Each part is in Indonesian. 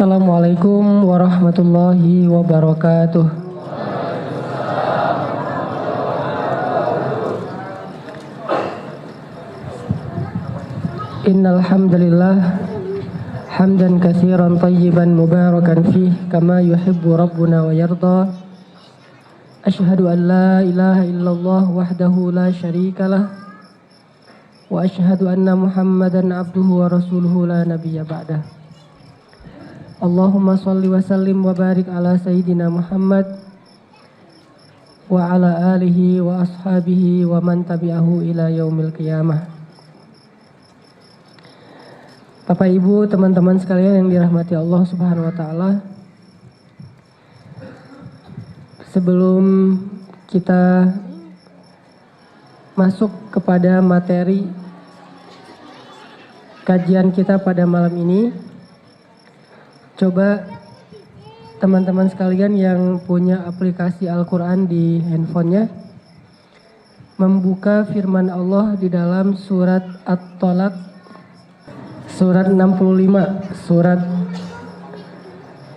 Assalamualaikum warahmatullahi wabarakatuh. Innal hamdalillah hamdan katsiran thayyiban mubarakan fih kama yuhibbu rabbuna wa yarda. Asyhadu an la ilaha illallah wahdahu la syarikalah wa asyhadu anna Muhammadan abduhu wa rasuluhu la nabiyya ba'dah. Allahumma shalli wa sallim wa barik ala sayyidina Muhammad wa ala alihi wa ashabihi wa man tabi'ahu ila yaumil qiyamah. Bapak Ibu, teman-teman sekalian yang dirahmati Allah Subhanahu wa taala. Sebelum kita masuk kepada materi kajian kita pada malam ini, coba teman-teman sekalian yang punya aplikasi Al-Quran di handphonenya membuka firman Allah di dalam surat At-Tolaq, surat 65, surat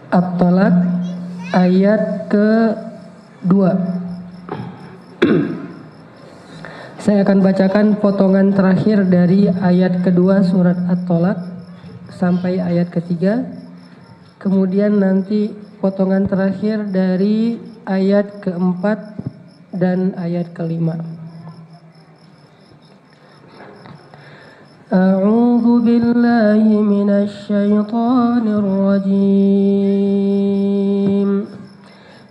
At-Tolaq ayat ke-2. Saya akan bacakan potongan terakhir dari ayat kedua surat At-Tolaq sampai ayat ketiga. Kemudian nanti potongan terakhir dari ayat keempat dan ayat kelima. A'udzu billahi minasy syaithanir rajim.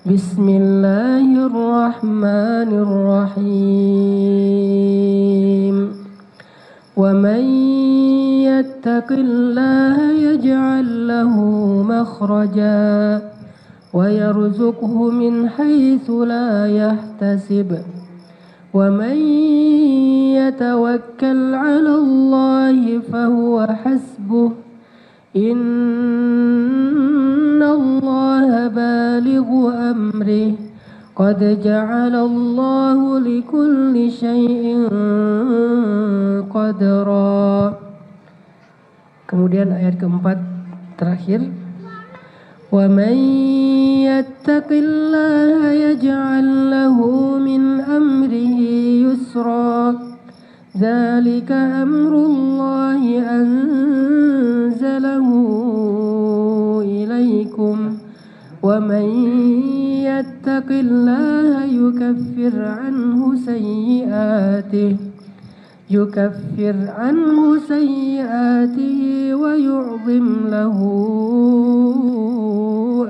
Bismillahirrahmanirrahim. Wa man yattaqillaha yaj'al lahu makhraja wa yarzuqhu min haitsu la yahtasib. Wa man yatawakkal 'ala Allahi fahuwa hasbuh. Innallaha balighu amrih. Qad ja'ala Allahu likulli syai'in qadra. Kemudian ayat keempat terakhir. Wa man yattaqillaha yaj'al lahu min amrihi yusra. Dzalika amrullahi anzalahu ilaikum. Wa man yattaqillaha yukaffir anhu sayyi'atihi wa yu'zim lahu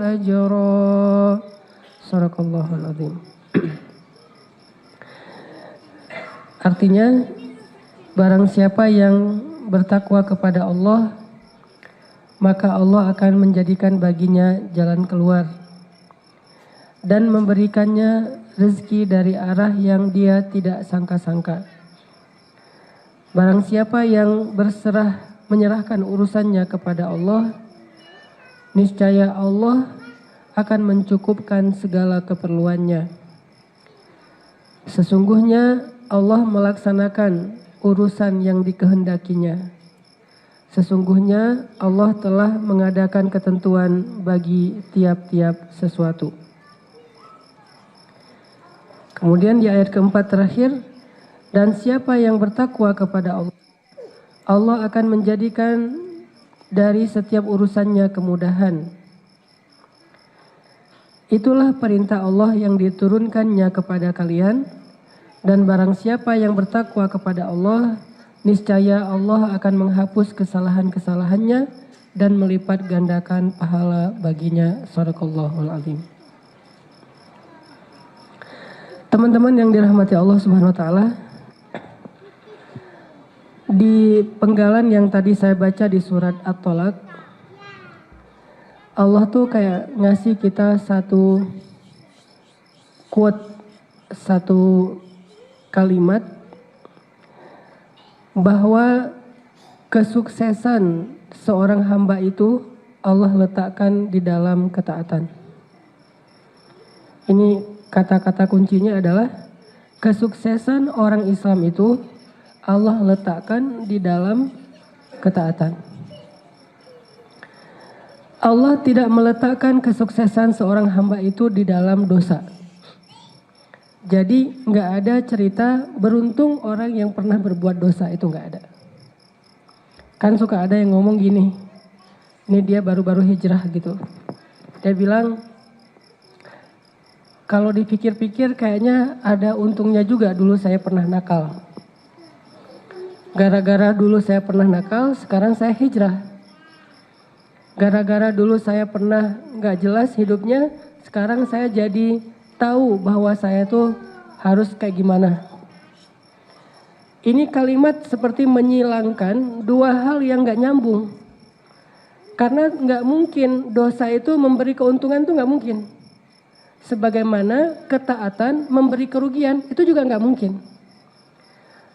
ajra. Shadaqallahul azim. Artinya, barang siapa yang bertakwa kepada Allah, maka Allah akan menjadikan baginya jalan keluar dan memberikannya rezeki dari arah yang dia tidak sangka-sangka. Barang siapa yang menyerahkan urusannya kepada Allah, niscaya Allah akan mencukupkan segala keperluannya. Sesungguhnya Allah melaksanakan urusan yang dikehendakinya. Sesungguhnya Allah telah mengadakan ketentuan bagi tiap-tiap sesuatu. Kemudian di ayat keempat terakhir, dan siapa yang bertakwa kepada Allah, Allah akan menjadikan dari setiap urusannya kemudahan. Itulah perintah Allah yang diturunkannya kepada kalian, dan barang siapa yang bertakwa kepada Allah, niscaya Allah akan menghapus kesalahan-kesalahannya dan melipat gandakan pahala baginya. Shadaqallahul azim. Teman-teman yang dirahmati Allah Subhanahu wa taala, di penggalan yang tadi saya baca di surat At-Tolaq, Allah tuh kayak ngasih kita satu quote, satu kalimat bahwa kesuksesan seorang hamba itu Allah letakkan di dalam ketaatan. Ini kata-kata kuncinya adalah kesuksesan orang Islam itu Allah letakkan di dalam ketaatan. Allah tidak meletakkan kesuksesan seorang hamba itu di dalam dosa. Jadi nggak ada cerita beruntung orang yang pernah berbuat dosa, itu nggak ada. Kan suka ada yang ngomong gini, ini dia baru-baru hijrah gitu. Dia bilang, kalau dipikir-pikir kayaknya ada untungnya juga dulu saya pernah nakal. Gara-gara dulu saya pernah nakal, sekarang saya hijrah. Gara-gara dulu saya pernah nggak jelas hidupnya, sekarang saya jadi tahu bahwa saya tuh harus kayak gimana. Ini kalimat seperti menyilangkan dua hal yang nggak nyambung. Karena nggak mungkin dosa itu memberi keuntungan tuh nggak mungkin. Sebagaimana ketaatan memberi kerugian itu juga nggak mungkin.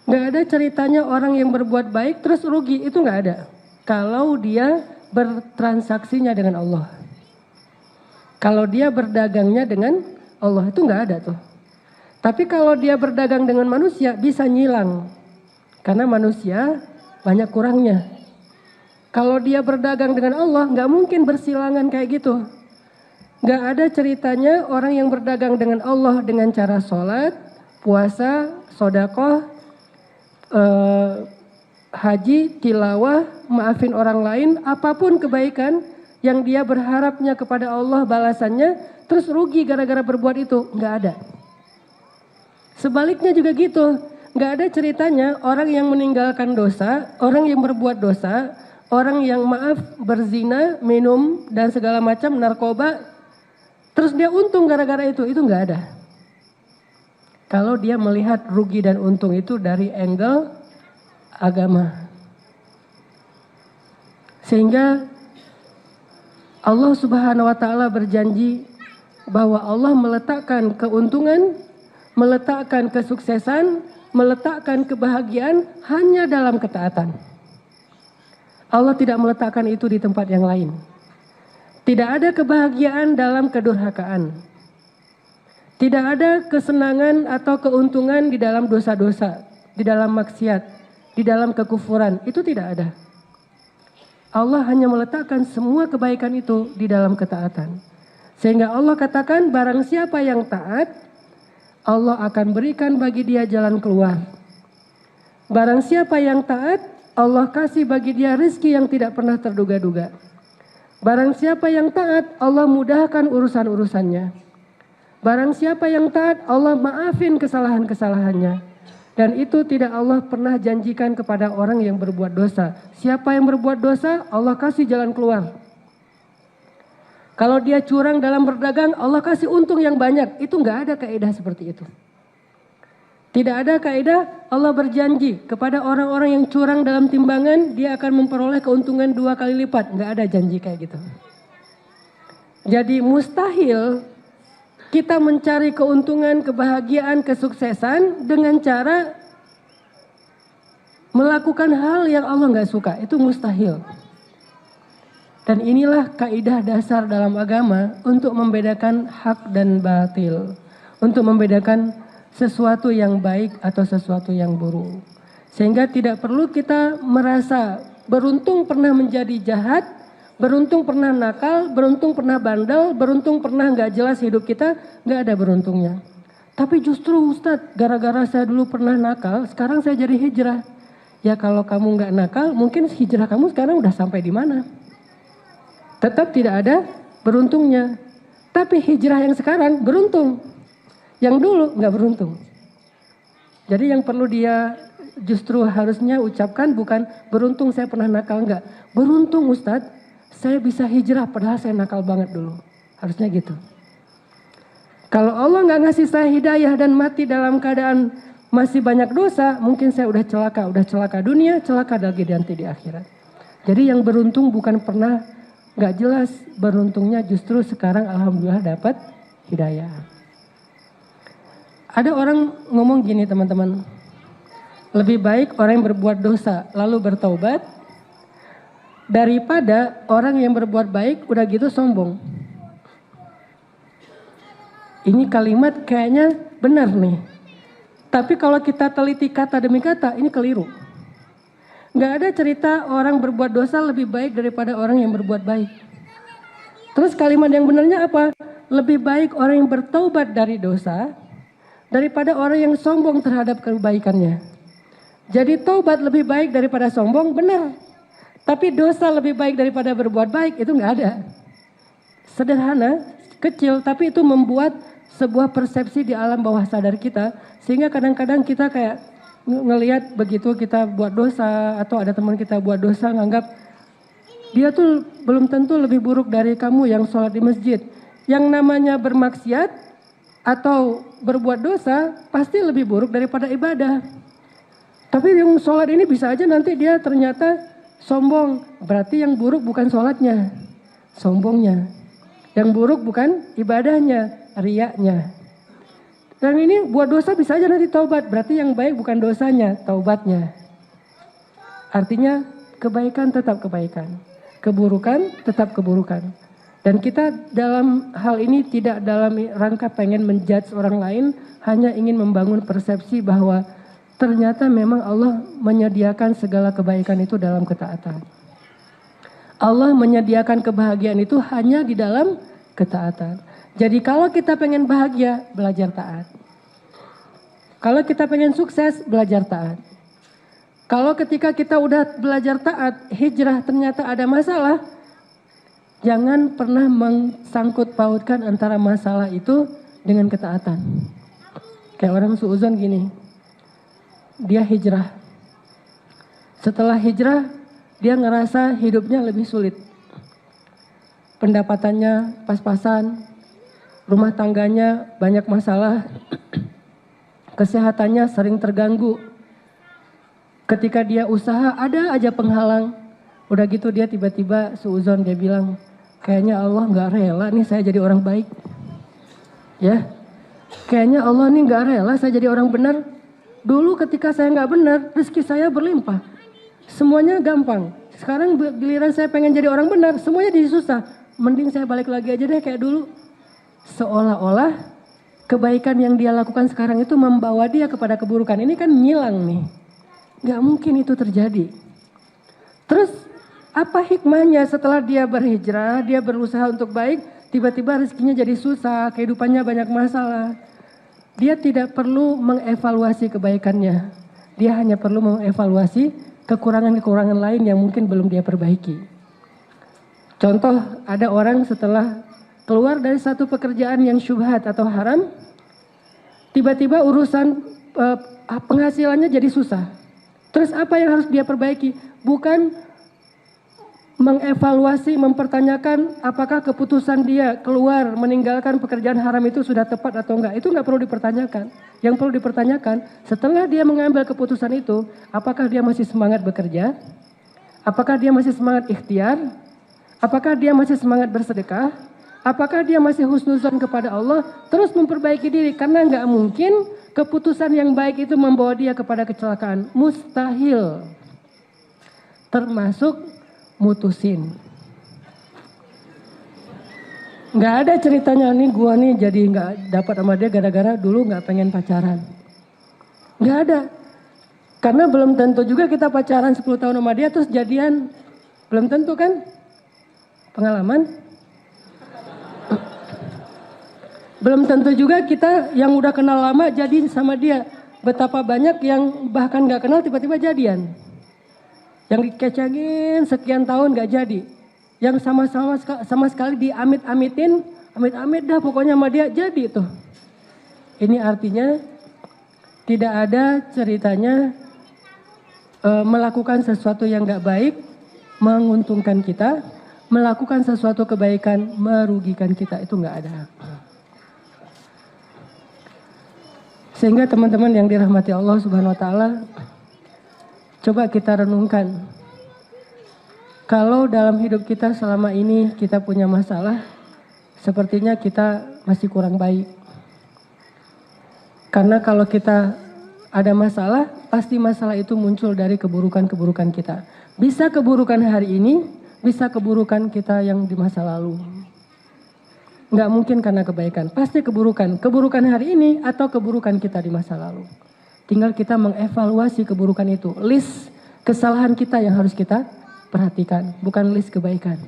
Nggak ada ceritanya orang yang berbuat baik terus rugi, itu nggak ada. Kalau dia bertransaksinya dengan Allah. Kalau dia berdagangnya dengan Allah, itu nggak ada tuh. Tapi kalau dia berdagang dengan manusia bisa nyilang. Karena manusia banyak kurangnya. Kalau dia berdagang dengan Allah nggak mungkin bersilangan kayak gitu. Nggak ada ceritanya orang yang berdagang dengan Allah dengan cara sholat, puasa, sedekah, haji, tilawah, maafin orang lain, apapun kebaikan yang dia berharapnya kepada Allah balasannya, terus rugi gara-gara berbuat itu, nggak ada. Sebaliknya juga gitu, nggak ada ceritanya orang yang meninggalkan dosa, orang yang berbuat dosa, orang yang berzina, minum dan segala macam narkoba, terus dia untung gara-gara itu nggak ada. Kalau dia melihat rugi dan untung itu dari angle agama. Sehingga Allah Subhanahu wa taala berjanji bahwa Allah meletakkan keuntungan, meletakkan kesuksesan, meletakkan kebahagiaan hanya dalam ketaatan. Allah tidak meletakkan itu di tempat yang lain. Tidak ada kebahagiaan dalam kedurhakaan. Tidak ada kesenangan atau keuntungan di dalam dosa-dosa, di dalam maksiat, di dalam kekufuran, itu tidak ada. Allah hanya meletakkan semua kebaikan itu di dalam ketaatan. Sehingga Allah katakan barang siapa yang taat, Allah akan berikan bagi dia jalan keluar. Barang siapa yang taat, Allah kasih bagi dia rezeki yang tidak pernah terduga-duga. Barang siapa yang taat, Allah mudahkan urusan-urusannya. Barang siapa yang taat, Allah maafin kesalahan-kesalahannya. Dan itu tidak Allah pernah janjikan kepada orang yang berbuat dosa. Siapa yang berbuat dosa, Allah kasih jalan keluar. Kalau dia curang dalam berdagang, Allah kasih untung yang banyak. Itu nggak ada kaidah seperti itu. Tidak ada kaidah Allah berjanji kepada orang-orang yang curang dalam timbangan, dia akan memperoleh keuntungan 2 kali lipat. Nggak ada janji kayak gitu. Jadi mustahil kita mencari keuntungan, kebahagiaan, kesuksesan dengan cara melakukan hal yang Allah nggak suka. Itu mustahil. Dan inilah kaidah dasar dalam agama untuk membedakan hak dan batil. Untuk membedakan sesuatu yang baik atau sesuatu yang buruk. Sehingga tidak perlu kita merasa beruntung pernah menjadi jahat, beruntung pernah nakal, beruntung pernah bandel, beruntung pernah nggak jelas hidup kita, nggak ada beruntungnya. Tapi justru Ustadz, gara-gara saya dulu pernah nakal, sekarang saya jadi hijrah. Ya kalau kamu nggak nakal, mungkin hijrah kamu sekarang udah sampai di mana? Tetap tidak ada beruntungnya. Tapi hijrah yang sekarang beruntung, yang dulu nggak beruntung. Jadi yang perlu dia justru harusnya ucapkan bukan beruntung saya pernah nakal, nggak. Beruntung Ustadz, saya bisa hijrah padahal saya nakal banget dulu. Harusnya gitu. Kalau Allah nggak ngasih saya hidayah dan mati dalam keadaan masih banyak dosa, mungkin saya udah celaka dunia, celaka lagi nanti di akhirat. Jadi yang beruntung bukan pernah nggak jelas, beruntungnya justru sekarang alhamdulillah dapat hidayah. Ada orang ngomong gini teman-teman, lebih baik orang yang berbuat dosa lalu bertaubat daripada orang yang berbuat baik udah gitu sombong. Ini kalimat kayaknya benar nih. Tapi kalau kita teliti kata demi kata, ini keliru. Nggak ada cerita orang berbuat dosa lebih baik daripada orang yang berbuat baik. Terus kalimat yang benarnya apa? Lebih baik orang yang bertaubat dari dosa daripada orang yang sombong terhadap kebaikannya. Jadi taubat lebih baik daripada sombong, benar. Tapi dosa lebih baik daripada berbuat baik, itu nggak ada. Sederhana, kecil, tapi itu membuat sebuah persepsi di alam bawah sadar kita. Sehingga kadang-kadang kita kayak ngelihat begitu kita buat dosa, atau ada teman kita buat dosa, nganggap dia tuh belum tentu lebih buruk dari kamu yang sholat di masjid. Yang namanya bermaksiat atau berbuat dosa pasti lebih buruk daripada ibadah. Tapi yang sholat ini bisa aja nanti dia ternyata sombong. Berarti yang buruk bukan sholatnya, sombongnya. Yang buruk bukan ibadahnya, riyaknya. Dan ini buat dosa bisa aja nanti taubat. Berarti yang baik bukan dosanya, taubatnya. Artinya kebaikan tetap kebaikan, keburukan tetap keburukan. Dan kita dalam hal ini tidak dalam rangka pengen menjudge orang lain, hanya ingin membangun persepsi bahwa ternyata memang Allah menyediakan segala kebaikan itu dalam ketaatan. Allah menyediakan kebahagiaan itu hanya di dalam ketaatan. Jadi kalau kita pengen bahagia, belajar taat. Kalau kita pengen sukses, belajar taat. Kalau ketika kita udah belajar taat, hijrah ternyata ada masalah, jangan pernah mengsangkut pautkan antara masalah itu dengan ketaatan. Kayak orang suuzon gini, dia hijrah. Setelah hijrah, dia ngerasa hidupnya lebih sulit. Pendapatannya pas-pasan, rumah tangganya banyak masalah, kesehatannya sering terganggu. Ketika dia usaha ada aja penghalang. Udah gitu dia tiba-tiba suuzon, dia bilang, kayaknya Allah gak rela nih saya jadi orang baik. Ya, kayaknya Allah nih gak rela saya jadi orang benar. Dulu ketika saya gak benar, rezeki saya berlimpah. Semuanya gampang. Sekarang giliran saya pengen jadi orang benar, semuanya jadi susah. Mending saya balik lagi aja deh kayak dulu. Seolah-olah kebaikan yang dia lakukan sekarang itu membawa dia kepada keburukan. Ini kan ngilang nih. Gak mungkin itu terjadi. Terus apa hikmahnya setelah dia berhijrah, dia berusaha untuk baik, tiba-tiba rezekinya jadi susah, kehidupannya banyak masalah. Dia tidak perlu mengevaluasi kebaikannya. Dia hanya perlu mengevaluasi kekurangan-kekurangan lain yang mungkin belum dia perbaiki. Contoh, ada orang setelah keluar dari satu pekerjaan yang syubhat atau haram, tiba-tiba urusan penghasilannya jadi susah. Terus apa yang harus dia perbaiki? Bukan mengevaluasi, mempertanyakan apakah keputusan dia keluar meninggalkan pekerjaan haram itu sudah tepat atau enggak. Itu enggak perlu dipertanyakan. Yang perlu dipertanyakan, setelah dia mengambil keputusan itu, apakah dia masih semangat bekerja? Apakah dia masih semangat ikhtiar? Apakah dia masih semangat bersedekah? Apakah dia masih husnuzon kepada Allah? Terus memperbaiki diri, karena enggak mungkin keputusan yang baik itu membawa dia kepada kecelakaan. Mustahil. Termasuk mutusin. Nggak ada ceritanya nih gua nih jadi nggak dapat sama dia gara-gara dulu nggak pengen pacaran. Nggak ada. Karena belum tentu juga kita pacaran 10 tahun sama dia terus jadian. Belum tentu kan? Pengalaman. Belum tentu juga kita yang udah kenal lama jadi sama dia. Betapa banyak yang bahkan nggak kenal tiba-tiba jadian. Yang dikecengin sekian tahun gak jadi. Yang sama sekali diamit-amitin, amit-amit dah pokoknya sama dia jadi tuh. Ini artinya tidak ada ceritanya melakukan sesuatu yang gak baik menguntungkan kita, melakukan sesuatu kebaikan merugikan kita, itu gak ada. Sehingga teman-teman yang dirahmati Allah Subhanahu wa taala, coba kita renungkan, kalau dalam hidup kita selama ini kita punya masalah, sepertinya kita masih kurang baik. Karena kalau kita ada masalah, pasti masalah itu muncul dari keburukan-keburukan kita. Bisa keburukan hari ini, bisa keburukan kita yang di masa lalu. Nggak mungkin karena kebaikan, pasti keburukan. Keburukan hari ini atau keburukan kita di masa lalu. Tinggal kita mengevaluasi keburukan itu. List kesalahan kita yang harus kita perhatikan. Bukan list kebaikan.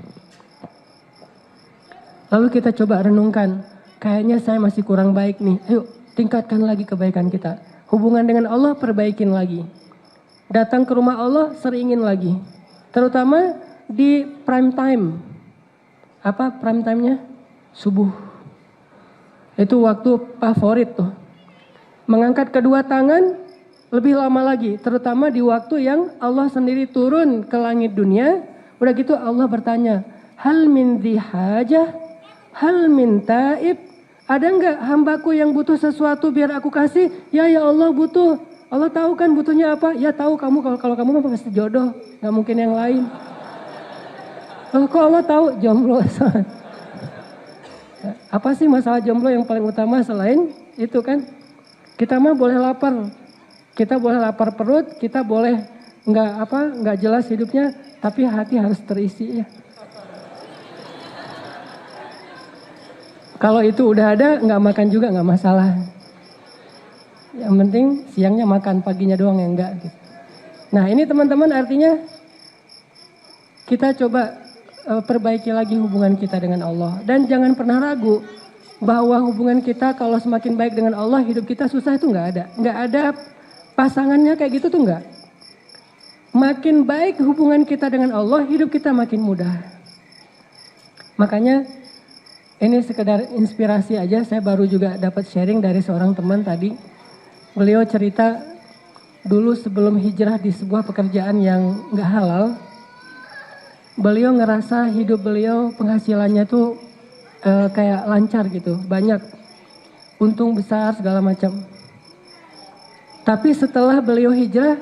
Lalu kita coba renungkan, kayaknya saya masih kurang baik nih. Ayo tingkatkan lagi kebaikan kita. Hubungan dengan Allah perbaikin lagi. Datang ke rumah Allah seringin lagi. Terutama di prime time. Apa prime time-nya? Subuh. Itu waktu favorit tuh. Mengangkat kedua tangan lebih lama lagi. Terutama di waktu yang Allah sendiri turun ke langit dunia. Udah gitu Allah bertanya, hal min dhi hajah, hal min taib. Ada enggak hambaku yang butuh sesuatu biar aku kasih? Ya Allah butuh. Allah tahu kan butuhnya apa? Ya tahu kamu, kalau kamu mah pasti jodoh. Gak mungkin yang lain. Kok Allah tahu? Jomblo. Apa sih masalah jomblo yang paling utama selain itu kan? Kita mah boleh lapar. Kita boleh lapar perut, kita boleh nggak jelas hidupnya, tapi hati harus terisi ya. Kalau itu udah ada, nggak makan juga nggak masalah. Yang penting siangnya makan, paginya doang yang enggak. Gitu. Nah ini teman-teman artinya kita coba perbaiki lagi hubungan kita dengan Allah. Dan jangan pernah ragu bahwa hubungan kita kalau semakin baik dengan Allah, hidup kita susah itu nggak ada. Nggak ada pasangannya kayak gitu tuh enggak. Makin baik hubungan kita dengan Allah, hidup kita makin mudah. Makanya ini sekedar inspirasi aja, saya baru juga dapat sharing dari seorang teman tadi. Beliau cerita dulu sebelum hijrah di sebuah pekerjaan yang enggak halal. Beliau ngerasa hidup beliau penghasilannya tuh kayak lancar gitu, banyak. Untung besar segala macam. Tapi setelah beliau hijrah,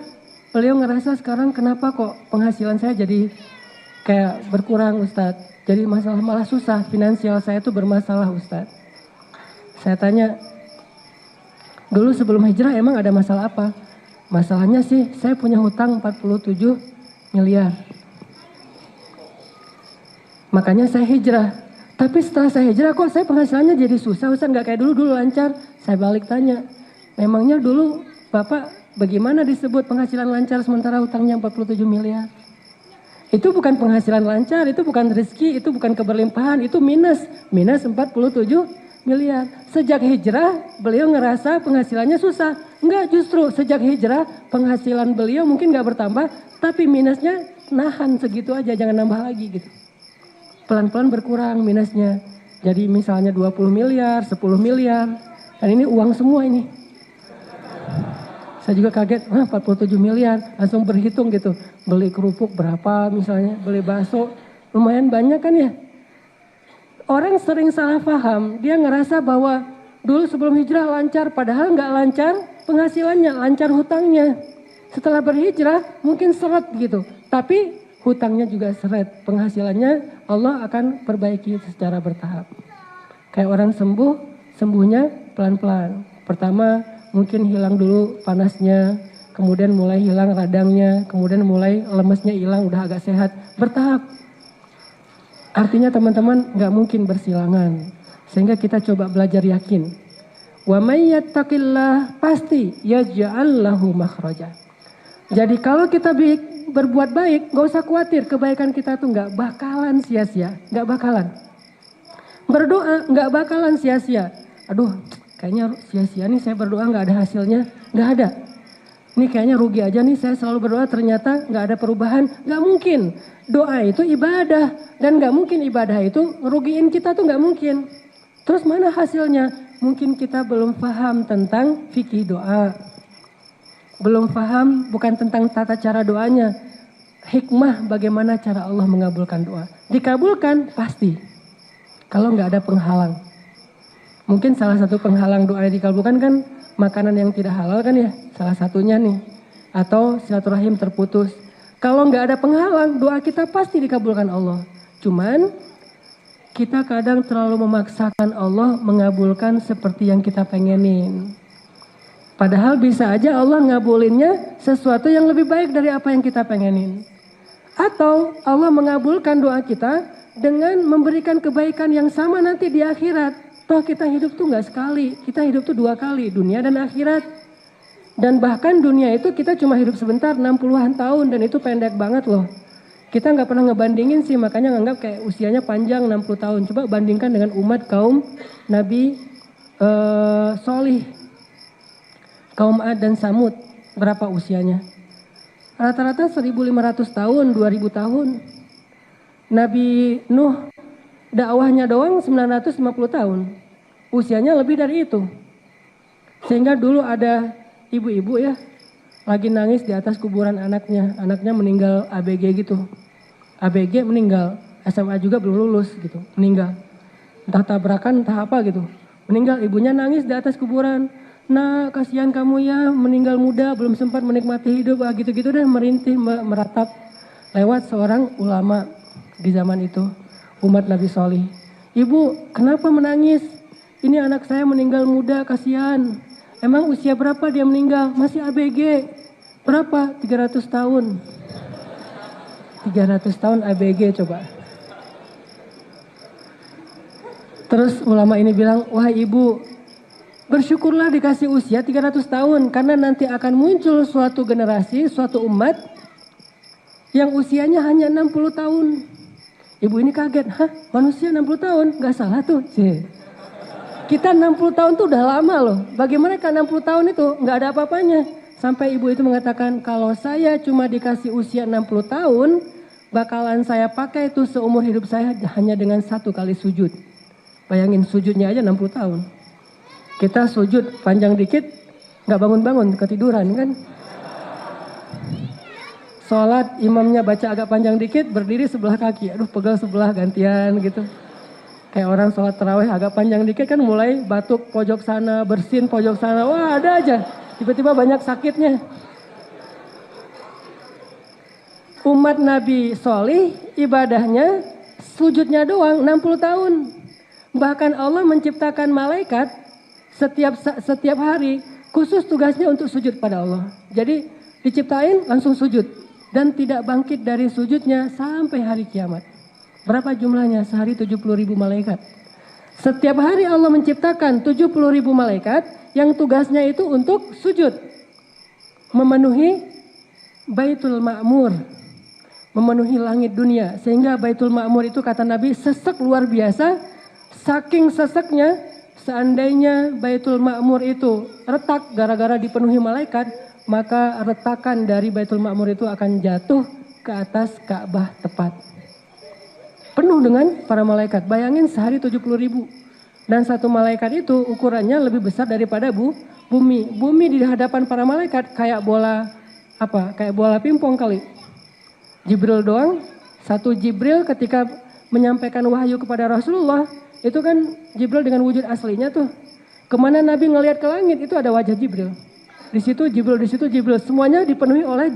beliau ngerasa sekarang kenapa kok penghasilan saya jadi kayak berkurang Ustadz. Jadi malah susah, finansial saya tuh bermasalah Ustadz. Saya tanya, dulu sebelum hijrah emang ada masalah apa? Masalahnya sih saya punya hutang 47 miliar. Makanya saya hijrah. Tapi setelah saya hijrah kok saya penghasilannya jadi susah Ustadz, gak kayak dulu lancar. Saya balik tanya, memangnya dulu Bapak bagaimana disebut penghasilan lancar sementara hutangnya 47 miliar? Itu bukan penghasilan lancar, itu bukan rezeki, itu bukan keberlimpahan, itu minus 47 miliar. Sejak hijrah beliau ngerasa penghasilannya susah. Enggak, justru sejak hijrah penghasilan beliau mungkin gak bertambah, tapi minusnya nahan segitu aja, jangan nambah lagi gitu. Pelan-pelan berkurang minusnya. Jadi misalnya 20 miliar, 10 miliar, dan ini uang semua ini. Saya juga kaget, 47 miliar, langsung berhitung gitu. Beli kerupuk berapa misalnya, beli bakso, lumayan banyak kan ya. Orang sering salah paham, dia ngerasa bahwa dulu sebelum hijrah lancar, padahal nggak lancar penghasilannya, lancar hutangnya. Setelah berhijrah mungkin seret gitu, tapi hutangnya juga seret. Penghasilannya Allah akan perbaiki secara bertahap. Kayak orang sembuhnya pelan-pelan. Pertama mungkin hilang dulu panasnya, kemudian mulai hilang radangnya, kemudian mulai lemesnya hilang, udah agak sehat, bertahap. Artinya teman-teman gak mungkin bersilangan, sehingga kita coba belajar yakin. Wa may yattaqillah pasti yaj'al lahu makhraja. Jadi kalau kita berbuat baik, gak usah khawatir, kebaikan kita tuh gak bakalan sia-sia, gak bakalan. Berdoa gak bakalan sia-sia. Aduh, kayaknya sia-sia nih saya berdoa gak ada hasilnya, gak ada. Ini kayaknya rugi aja nih saya selalu berdoa ternyata gak ada perubahan, gak mungkin. Doa itu ibadah dan gak mungkin ibadah itu ngerugiin kita tuh gak mungkin. Terus mana hasilnya? Mungkin kita belum paham tentang fikih doa. Belum paham bukan tentang tata cara doanya. Hikmah bagaimana cara Allah mengabulkan doa. Dikabulkan pasti. Kalau gak ada penghalang. Mungkin salah satu penghalang doa yang dikabulkan kan makanan yang tidak halal kan ya. Salah satunya nih. Atau silaturahim terputus. Kalau nggak ada penghalang, doa kita pasti dikabulkan Allah. Cuman kita kadang terlalu memaksakan Allah mengabulkan seperti yang kita pengenin. Padahal bisa aja Allah ngabulinnya sesuatu yang lebih baik dari apa yang kita pengenin. Atau Allah mengabulkan doa kita dengan memberikan kebaikan yang sama nanti di akhirat. Toh kita hidup tuh nggak sekali, kita hidup tuh 2 kali, dunia dan akhirat. Dan bahkan dunia itu kita cuma hidup sebentar 60-an tahun dan itu pendek banget loh. Kita nggak pernah ngebandingin sih, makanya nganggap kayak usianya panjang 60 tahun. Coba bandingkan dengan umat kaum Nabi Solih, kaum Ad dan Samud, berapa usianya? Rata-rata 1.500 tahun, 2.000 tahun. Nabi Nuh dakwahnya doang 950 tahun. Usianya lebih dari itu. Sehingga dulu ada ibu-ibu ya, lagi nangis di atas kuburan anaknya. Anaknya meninggal ABG gitu. ABG meninggal, SMA juga belum lulus gitu, meninggal. Entah tabrakan, entah apa gitu. Meninggal, ibunya nangis di atas kuburan. Nah, kasihan kamu ya, meninggal muda, belum sempat menikmati hidup, gitu-gitu deh, merintih, meratap. Lewat seorang ulama di zaman itu, umat Nabi Solih. Ibu, kenapa menangis? Ini anak saya meninggal muda, kasihan. Emang usia berapa dia meninggal? Masih ABG. Berapa? 300 tahun. 300 tahun ABG coba. Terus ulama ini bilang, wah ibu, bersyukurlah dikasih usia 300 tahun. Karena nanti akan muncul suatu generasi, suatu umat yang usianya hanya 60 tahun. Ibu ini kaget, hah manusia 60 tahun? Gak salah tuh. Kita 60 tahun tuh udah lama loh. Bagaimana kan 60 tahun itu gak ada apa-apanya. Sampai ibu itu mengatakan, kalau saya cuma dikasih usia 60 tahun, bakalan saya pakai itu seumur hidup saya hanya dengan 1 kali sujud. Bayangin sujudnya aja 60 tahun. Kita sujud panjang dikit, gak bangun-bangun, ketiduran kan. Sholat imamnya baca agak panjang dikit, berdiri sebelah kaki. Aduh pegel sebelah gantian gitu. Kayak orang sholat tarawih agak panjang dikit kan mulai batuk pojok sana, bersin pojok sana. Wah ada aja. Tiba-tiba banyak sakitnya. Umat Nabi Solih ibadahnya sujudnya doang 60 tahun. Bahkan Allah menciptakan malaikat setiap hari khusus tugasnya untuk sujud pada Allah. Jadi diciptain langsung sujud. Dan tidak bangkit dari sujudnya sampai hari kiamat. Berapa jumlahnya? Sehari 70.000 malaikat. Setiap hari Allah menciptakan 70.000 malaikat yang tugasnya itu untuk sujud. Memenuhi Baitul Ma'mur. Memenuhi langit dunia. Sehingga Baitul Ma'mur itu kata Nabi sesek luar biasa. Saking seseknya seandainya Baitul Ma'mur itu retak gara-gara dipenuhi malaikat. Maka retakan dari Baitul Ma'mur itu akan jatuh ke atas Ka'bah tepat. Penuh dengan para malaikat. Bayangin sehari 70.000. Dan satu malaikat itu ukurannya lebih besar daripada bumi. Bumi di hadapan para malaikat kayak bola kayak bola pingpong kali. Jibril doang. Satu Jibril ketika menyampaikan wahyu kepada Rasulullah. Itu kan Jibril dengan wujud aslinya tuh. Kemana Nabi ngelihat ke langit itu ada wajah Jibril. Di situ Jibril, di situ Jibril. Semuanya dipenuhi oleh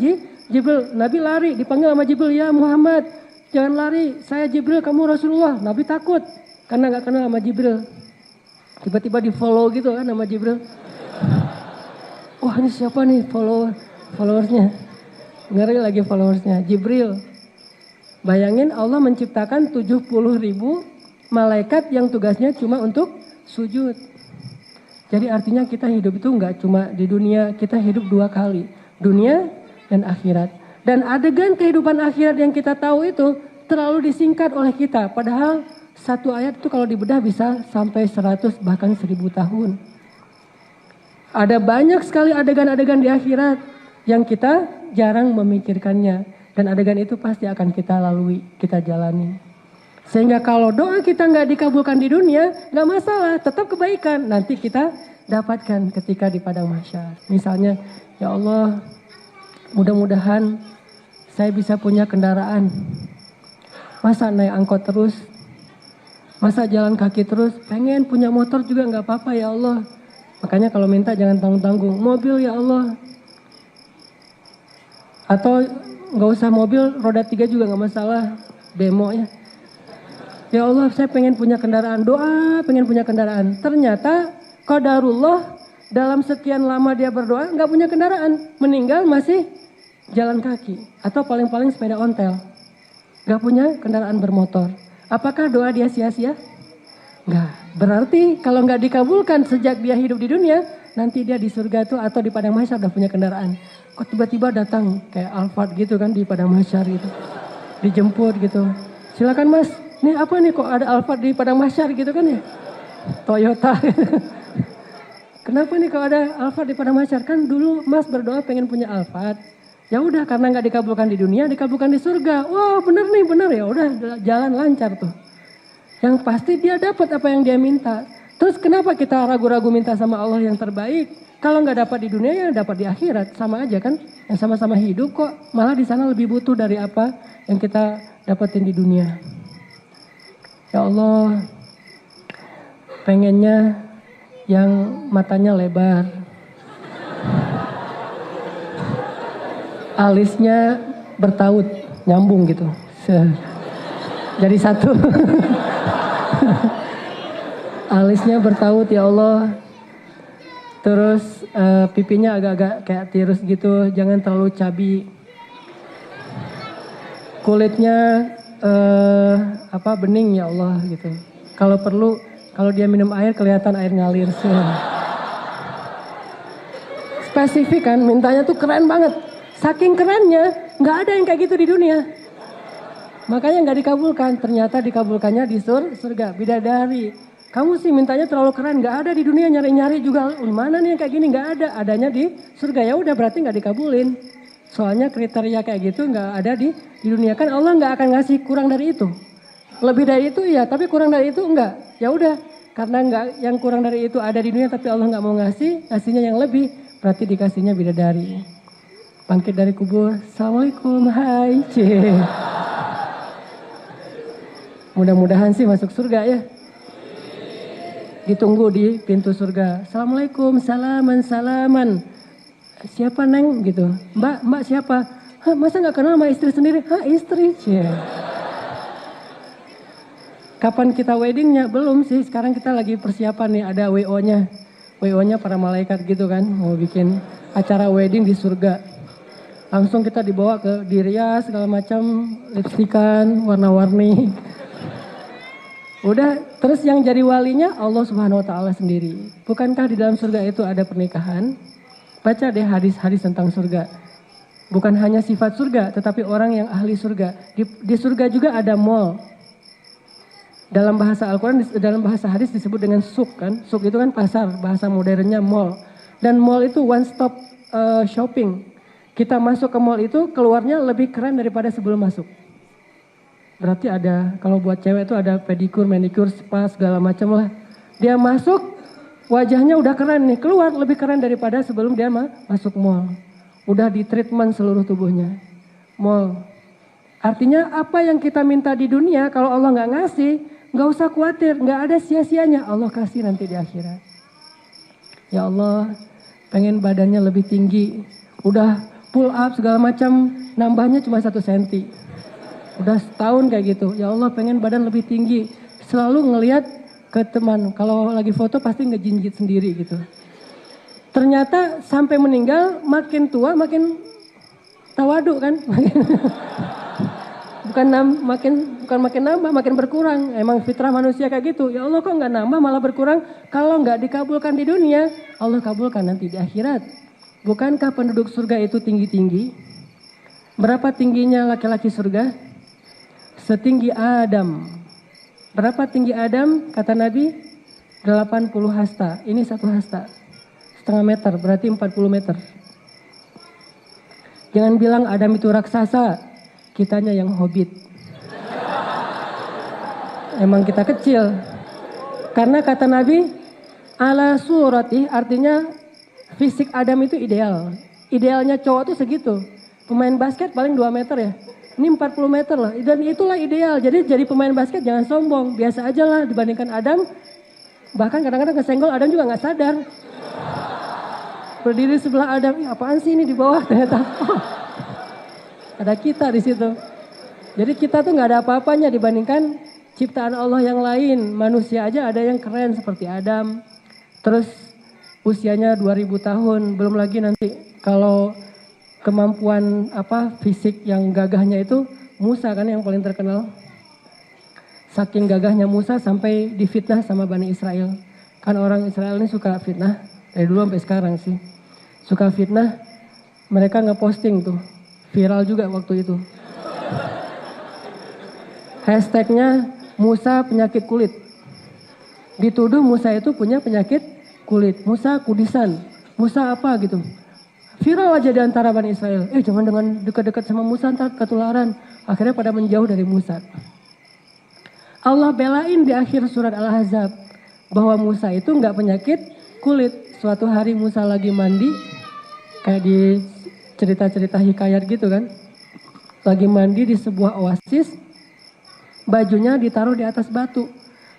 Jibril. Nabi lari dipanggil sama Jibril, ya Muhammad. Jangan lari, saya Jibril, kamu Rasulullah. Nabi takut, karena gak kenal sama Jibril. Tiba-tiba di follow gitu kan sama Jibril. Wah ini siapa nih followersnya. Ngeri lagi followersnya, Jibril. Bayangin Allah menciptakan 70.000 malaikat yang tugasnya cuma untuk sujud. Jadi artinya kita hidup itu gak cuma di dunia, kita hidup 2 kali. Dunia dan akhirat. Dan adegan kehidupan akhirat yang kita tahu itu terlalu disingkat oleh kita. Padahal satu ayat itu kalau dibedah bisa sampai 100 bahkan 1000 tahun. Ada banyak sekali adegan-adegan di akhirat yang kita jarang memikirkannya. Dan adegan itu pasti akan kita lalui, kita jalani. Sehingga kalau doa kita nggak dikabulkan di dunia, nggak masalah, tetap kebaikan. Nanti kita dapatkan ketika di padang mahsyar. Misalnya, ya Allah, mudah-mudahan saya bisa punya kendaraan. Masa naik angkot terus? Masa jalan kaki terus? Pengen punya motor juga nggak apa-apa ya Allah. Makanya kalau minta jangan tanggung-tanggung. Mobil ya Allah. Atau nggak usah mobil, roda 3 juga nggak masalah. Bemo ya. Ya Allah saya pengen punya kendaraan. Doa pengen punya kendaraan. Ternyata qadarullah dalam sekian lama dia berdoa nggak punya kendaraan. Meninggal masih jalan kaki atau paling-paling sepeda ontel. Gak punya kendaraan bermotor. Apakah doa dia sia-sia? Enggak. Berarti kalau gak dikabulkan sejak dia hidup di dunia, nanti dia di surga tuh atau di padang mahsyar udah punya kendaraan. Kok tiba-tiba datang kayak Alphard gitu kan di padang mahsyar itu. dijemput gitu. Silakan Mas, nih apa nih kok ada Alphard di Padang Mahsyar gitu kan ya? Toyota. Kenapa nih kalau ada Alphard di Padang Mahsyar? Kan dulu Mas berdoa pengen punya Alphard. Ya udah karena nggak dikabulkan di dunia, dikabulkan di surga. Wah bener nih bener ya, udah jalan lancar tuh. Yang pasti dia dapat apa yang dia minta. Terus kenapa kita ragu-ragu minta sama Allah yang terbaik? Kalau nggak dapat di dunia ya dapat di akhirat, sama aja kan? Yang sama-sama hidup kok, malah di sana lebih butuh dari apa yang kita dapetin di dunia. Ya Allah, pengennya yang matanya lebar, alisnya bertaut, nyambung gitu, jadi satu. Alisnya bertaut ya Allah. Terus pipinya agak-agak kayak tirus gitu, jangan terlalu cabi. Kulitnya bening ya Allah gitu. Kalau perlu, kalau dia minum air kelihatan air ngalir. Spesifik kan, mintanya tuh keren banget. Saking kerennya, nggak ada yang kayak gitu di dunia. Makanya nggak dikabulkan, ternyata dikabulkannya di surga. Bidadari. Kamu sih mintanya terlalu keren, nggak ada di dunia, nyari-nyari juga. Mana nih yang kayak gini, nggak ada. Adanya di surga, ya udah berarti nggak dikabulin. Soalnya kriteria kayak gitu nggak ada di dunia. Kan Allah nggak akan ngasih kurang dari itu. Lebih dari itu ya, tapi kurang dari itu enggak. Ya udah, karena nggak yang kurang dari itu ada di dunia, tapi Allah nggak mau ngasihnya yang lebih. Berarti dikasihnya bidadari. Bangkit dari kubur, Assalamualaikum, hai. Mudah-mudahan sih masuk surga ya. Ditunggu di pintu surga. Assalamualaikum, salaman. Siapa Neng gitu? Mbak siapa? Hah, masa gak kenal sama istri sendiri? Hah, istri. Kapan kita weddingnya? Belum sih, sekarang kita lagi persiapan nih, ada WO-nya. WO-nya para malaikat gitu kan, mau bikin acara wedding di surga. Langsung kita dibawa ke Riyadh segala macam, lipstikan, warna-warni. Udah, terus yang jadi walinya Allah Subhanahu wa taala sendiri. Bukankah di dalam surga itu ada pernikahan? Baca deh hadis-hadis tentang surga. Bukan hanya sifat surga, tetapi orang yang ahli surga. Di surga juga ada mall. Dalam bahasa Al-Quran, dalam bahasa hadis disebut dengan suk kan. Suk itu kan pasar, bahasa modernnya mall. Dan mall itu one stop shopping. Kita masuk ke mall itu, keluarnya lebih keren daripada sebelum masuk. Berarti ada, kalau buat cewek itu ada pedikur, manikur, spa, segala macam lah. Dia masuk, wajahnya udah keren nih, keluar lebih keren daripada sebelum dia masuk mall. Udah di treatment seluruh tubuhnya. Mall. Artinya apa yang kita minta di dunia, kalau Allah nggak ngasih, nggak usah khawatir, nggak ada sia-sianya. Allah kasih nanti di akhirat. Ya Allah, pengen badannya lebih tinggi. Udah pull up segala macam, nambahnya cuma 1 senti. Udah setahun kayak gitu, ya Allah pengen badan lebih tinggi. Selalu ngelihat ke teman, kalau lagi foto pasti ngejinjit sendiri gitu. Ternyata sampai meninggal makin tua makin tawadu kan. Bukan makin nambah, makin berkurang. Emang fitrah manusia kayak gitu. Ya Allah kok nggak nambah malah berkurang. Kalau nggak dikabulkan di dunia, Allah kabulkan nanti di akhirat. Bukankah penduduk surga itu tinggi-tinggi? Berapa tingginya laki-laki surga? Setinggi Adam. Berapa tinggi Adam? Kata Nabi 80 hasta. Ini 1 hasta. Setengah meter, berarti 40 meter. Jangan bilang Adam itu raksasa. Kitanya yang hobbit. Emang kita kecil. Karena kata Nabi, ala surati, artinya fisik Adam itu ideal. Idealnya cowok tuh segitu. Pemain basket paling 2 meter ya. Ini 40 meter lah, dan itulah ideal. Jadi pemain basket jangan sombong, biasa aja lah dibandingkan Adam. Bahkan kadang-kadang kesenggol Adam juga nggak sadar. Berdiri sebelah Adam, apaan sih ini di bawah ternyata. Ada kita di situ. Jadi kita tuh nggak ada apa-apanya dibandingkan ciptaan Allah yang lain. Manusia aja ada yang keren seperti Adam. Terus usianya 2000 tahun, belum lagi nanti kalau kemampuan fisik yang gagahnya itu Musa kan yang paling terkenal. Saking gagahnya Musa sampai difitnah sama Bani Israel. Kan orang Israel ini suka fitnah dari dulu sampai sekarang sih. Suka fitnah, mereka ngeposting tuh. Viral juga waktu itu. Hashtagnya Musa penyakit kulit. Dituduh Musa itu punya penyakit kulit. Musa kudisan. Musa apa gitu. Viral aja di antara Bani Israel. Jangan dengan dekat-dekat sama Musa ntar ketularan. Akhirnya pada menjauh dari Musa. Allah belain di akhir surat Al-Ahzab. Bahwa Musa itu nggak penyakit kulit. Suatu hari Musa lagi mandi. Kayak di cerita-cerita hikayat gitu kan. Lagi mandi di sebuah oasis. Bajunya ditaruh di atas batu.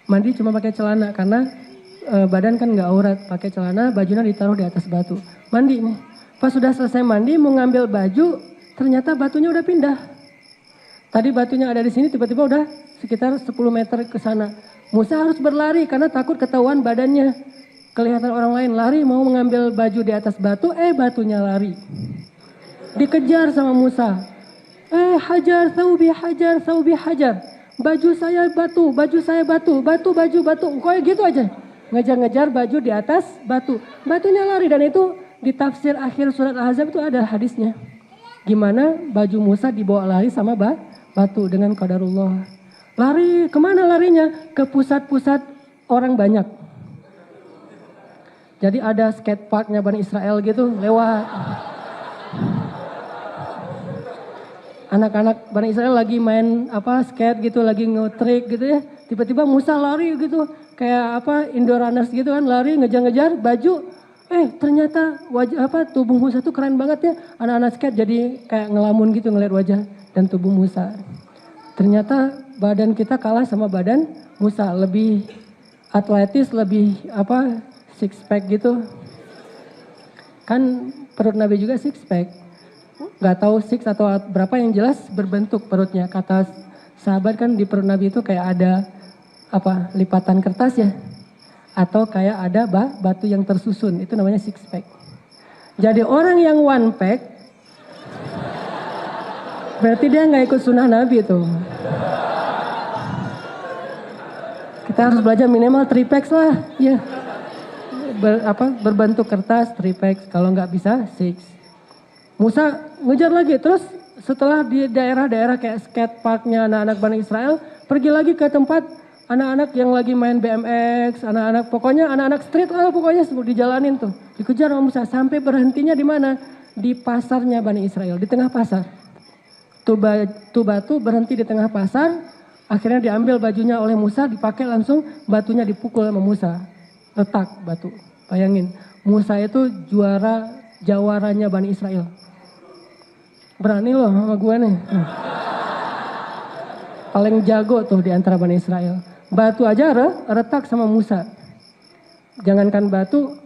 Mandi cuma pakai celana karena badan kan nggak aurat. Pakai celana, bajunya ditaruh di atas batu. Mandi nih. Pas sudah selesai mandi mau ngambil baju, ternyata batunya udah pindah. Tadi batunya ada di sini, tiba-tiba udah sekitar 10 meter ke sana. Musa harus berlari karena takut ketahuan badannya. Kelihatan orang lain lari mau mengambil baju di atas batu, batunya lari. Dikejar sama Musa. Hajar, saubi hajar. Baju saya batu, baju saya batu, baju batu. Kayak gitu aja. Ngejar-ngejar baju di atas batu. Batunya lari dan itu di tafsir akhir surat Al-Ahzab itu ada hadisnya. Gimana baju Musa dibawa lari sama batu dengan qadarullah. Lari, kemana larinya? Ke pusat-pusat orang banyak. Jadi ada skate parknya Bani Israel gitu lewat. Anak-anak Bani Israel lagi main skate gitu, lagi nge-trick gitu ya. Tiba-tiba Musa lari gitu, kayak indoor runners gitu kan, lari ngejar-ngejar baju. Ternyata wajah tubuh Musa tuh keren banget ya. Anak-anak skate jadi kayak ngelamun gitu ngeliat wajah dan tubuh Musa. Ternyata badan kita kalah sama badan Musa, lebih atletis, lebih six pack gitu. Kan perut Nabi juga six pack. Gak tahu six atau berapa, yang jelas berbentuk perutnya. Kata sahabat kan di perut Nabi itu kayak ada lipatan kertas ya. Atau kayak ada batu yang tersusun, itu namanya six pack. Jadi orang yang one pack, berarti dia gak ikut sunnah Nabi tuh. Kita harus belajar minimal 3 packs lah. Ya. Berbentuk kertas 3 packs, kalau gak bisa 6. Musa ngejar lagi, terus setelah di daerah-daerah kayak skate parknya anak-anak Bani Israel, pergi lagi ke tempat anak-anak yang lagi main BMX, pokoknya anak-anak street lah pokoknya dijalanin tuh. Dikejar sama Musa, sampai berhentinya di mana? Di pasarnya Bani Israel, di tengah pasar. Tuh batu berhenti di tengah pasar, akhirnya diambil bajunya oleh Musa, dipakai langsung, batunya dipukul sama Musa. Retak batu, bayangin. Musa itu jawaranya Bani Israel. Berani loh sama gue nih. Paling jago tuh di antara Bani Israel. Batu aja retak sama Musa. Jangankan batu,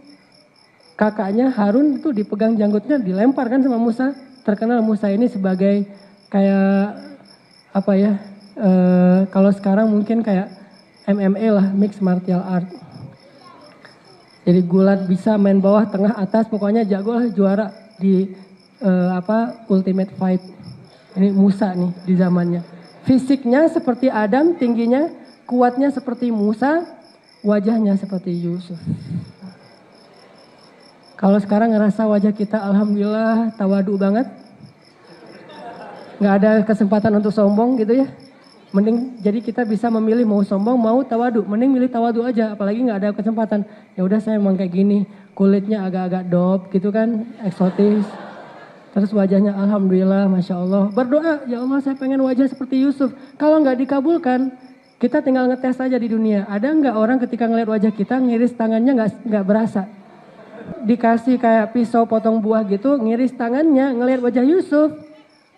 kakaknya Harun itu dipegang janggutnya, dilempar kan sama Musa. Terkenal Musa ini sebagai kayak kalau sekarang mungkin kayak MMA lah, mixed martial art. Jadi gulat bisa main bawah, tengah, atas, pokoknya jago lah, juara di ultimate fight. Ini Musa nih di zamannya. Fisiknya seperti Adam, tingginya, kuatnya seperti Musa, wajahnya seperti Yusuf. Kalau sekarang ngerasa wajah kita alhamdulillah tawadu banget. Nggak ada kesempatan untuk sombong gitu ya. Mending jadi kita bisa memilih mau sombong mau tawadu. Mending milih tawadu aja, apalagi nggak ada kesempatan. Ya udah saya emang kayak gini, kulitnya agak-agak dop gitu kan, eksotis. Terus wajahnya alhamdulillah, masya Allah. Berdoa, ya Allah saya pengen wajah seperti Yusuf. Kalau nggak dikabulkan, kita tinggal ngetes aja di dunia. Ada nggak orang ketika ngeliat wajah kita ngiris tangannya nggak berasa? Dikasih kayak pisau potong buah gitu, ngiris tangannya ngeliat wajah Yusuf.